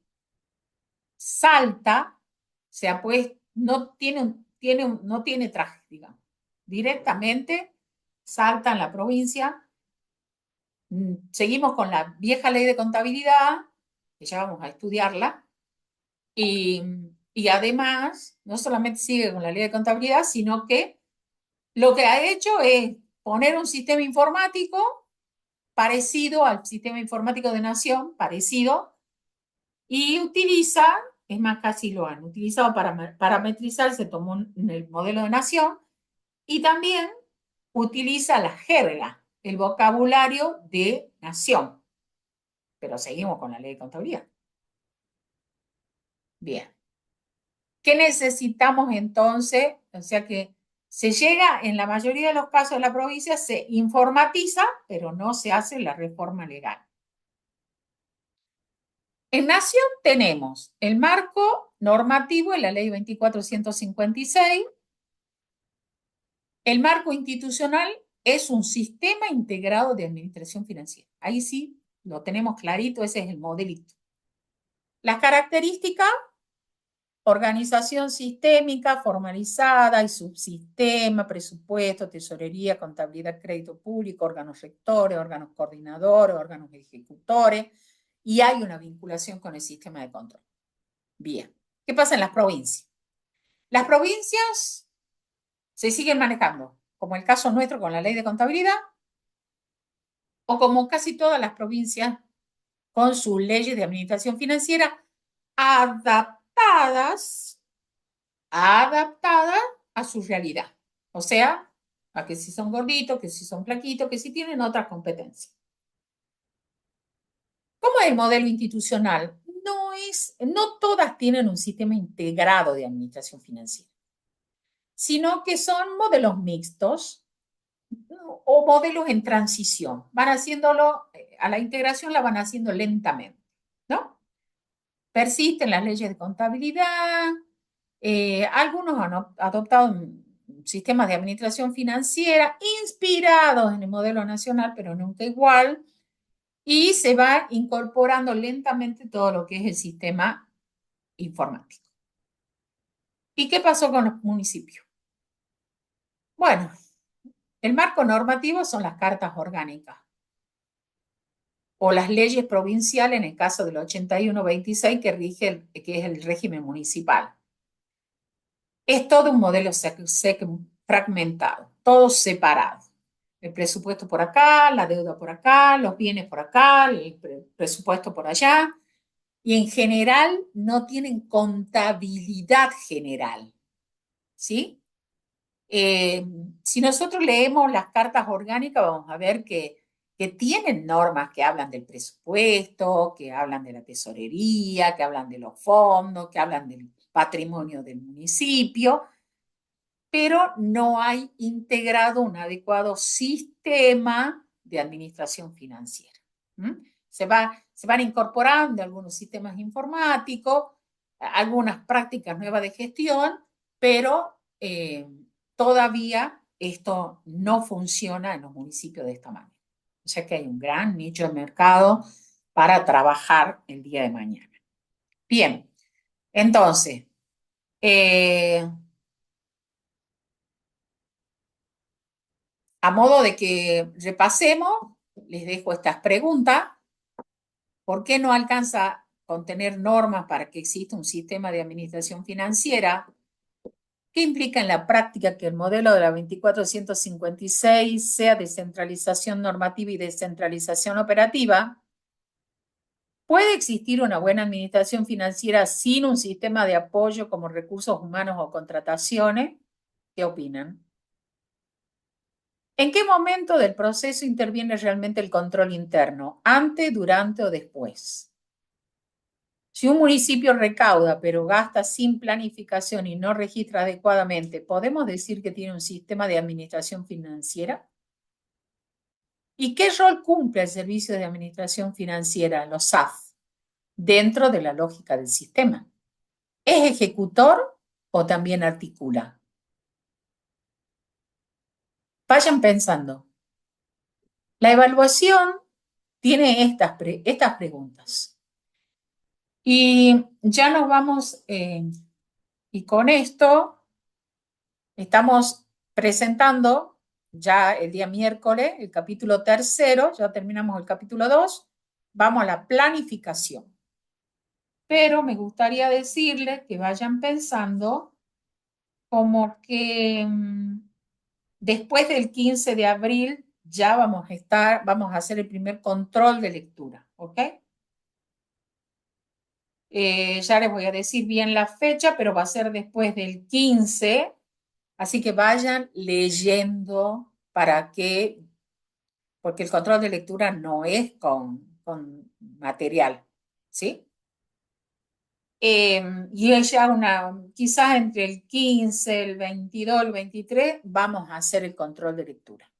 Salta no tiene traje, digamos. Directamente Salta en la provincia. Seguimos con la vieja ley de contabilidad, que ya vamos a estudiarla, y además no solamente sigue con la ley de contabilidad, sino que lo que ha hecho es poner un sistema informático parecido al sistema informático de Nación, parecido, y es más, casi lo han utilizado para parametrizar, se tomó el modelo de Nación, y también utiliza la jerga, el vocabulario de Nación. Pero seguimos con la ley de contabilidad. Bien. ¿Qué necesitamos entonces? O sea que se llega, en la mayoría de los casos de la provincia, se informatiza, pero no se hace la reforma legal. En Nación tenemos el marco normativo en la ley 2456. El marco institucional es un sistema integrado de administración financiera. Ahí sí lo tenemos clarito, ese es el modelito. Las características: organización sistémica, formalizada y subsistema, presupuesto, tesorería, contabilidad, crédito público, órganos rectores, órganos coordinadores, órganos ejecutores, y hay una vinculación con el sistema de control. Bien. ¿Qué pasa en las provincias? Las provincias se siguen manejando, como el caso nuestro con la ley de contabilidad, o como casi todas las provincias con sus leyes de administración financiera adaptadas a su realidad. O sea, a que si son gorditos, que si son flaquitos, que si tienen otras competencias. ¿Cómo es el modelo institucional? No todas tienen un sistema integrado de administración financiera. sino que son modelos mixtos o modelos en transición. Van haciéndolo, a la integración la van haciendo lentamente, ¿no? Persisten las leyes de contabilidad, algunos han adoptado sistemas de administración financiera inspirados en el modelo nacional, pero nunca igual, y se va incorporando lentamente todo lo que es el sistema informático. ¿Y qué pasó con los municipios? Bueno, el marco normativo son las cartas orgánicas o las leyes provinciales en el caso del 81-26 que es el régimen municipal. Es todo un modelo fragmentado, todo separado. El presupuesto por acá, la deuda por acá, los bienes por acá, el presupuesto por allá. Y en general no tienen contabilidad general, ¿sí? Si nosotros leemos las cartas orgánicas, vamos a ver que tienen normas que hablan del presupuesto, que hablan de la tesorería, que hablan de los fondos, que hablan del patrimonio del municipio, pero no hay integrado un adecuado sistema de administración financiera. Se van incorporando algunos sistemas informáticos, algunas prácticas nuevas de gestión, pero todavía esto no funciona en los municipios de esta manera. O sea que hay un gran nicho de mercado para trabajar el día de mañana. Bien, entonces, a modo de que repasemos, les dejo estas preguntas. ¿Por qué no alcanza con tener normas para que exista un sistema de administración financiera? ¿Qué implica en la práctica que el modelo de la 2456 sea descentralización normativa y descentralización operativa? ¿Puede existir una buena administración financiera sin un sistema de apoyo como recursos humanos o contrataciones? ¿Qué opinan? ¿En qué momento del proceso interviene realmente el control interno? ¿Antes, durante o después? Si un municipio recauda pero gasta sin planificación y no registra adecuadamente, ¿podemos decir que tiene un sistema de administración financiera? ¿Y qué rol cumple el Servicio de Administración Financiera, los SAF, dentro de la lógica del sistema? ¿Es ejecutor o también articula? Vayan pensando. La evaluación tiene estas preguntas. Y ya nos vamos, y con esto estamos presentando ya el día miércoles el capítulo 3, ya terminamos el capítulo 2, vamos a la planificación. Pero me gustaría decirles que vayan pensando como que después del 15 de abril ya vamos a hacer el primer control de lectura, ¿ok? Ya les voy a decir bien la fecha, pero va a ser después del 15, así que vayan leyendo porque el control de lectura no es con material, ¿sí? Y ella quizás entre el 15, el 22, el 23, vamos a hacer el control de lectura.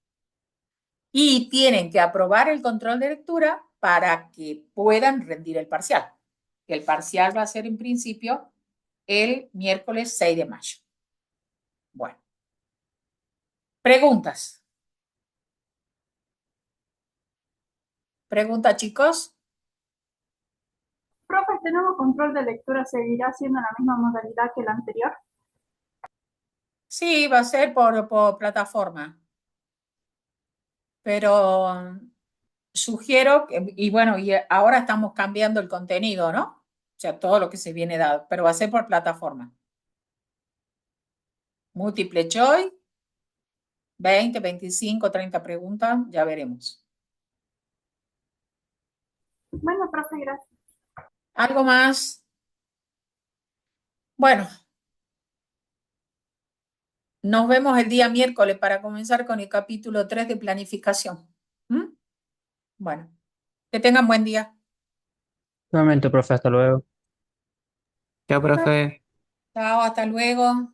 Y tienen que aprobar el control de lectura para que puedan rendir el parcial. El parcial va a ser en principio el miércoles 6 de mayo. Bueno. Preguntas. ¿Pregunta, chicos? Profe, ¿este nuevo control de lectura seguirá siendo la misma modalidad que el anterior? Sí, va a ser por plataforma. Pero sugiero y bueno, y ahora estamos cambiando el contenido, ¿no? O sea, todo lo que se viene dado, pero va a ser por plataforma. Múltiple choice, 20, 25, 30 preguntas, ya veremos. Bueno, profe, gracias. ¿Algo más? Bueno, nos vemos el día miércoles para comenzar con el capítulo 3 de planificación. Bueno, que tengan buen día. Nuevamente, profe, hasta luego. Chao, profe. Chao, hasta luego.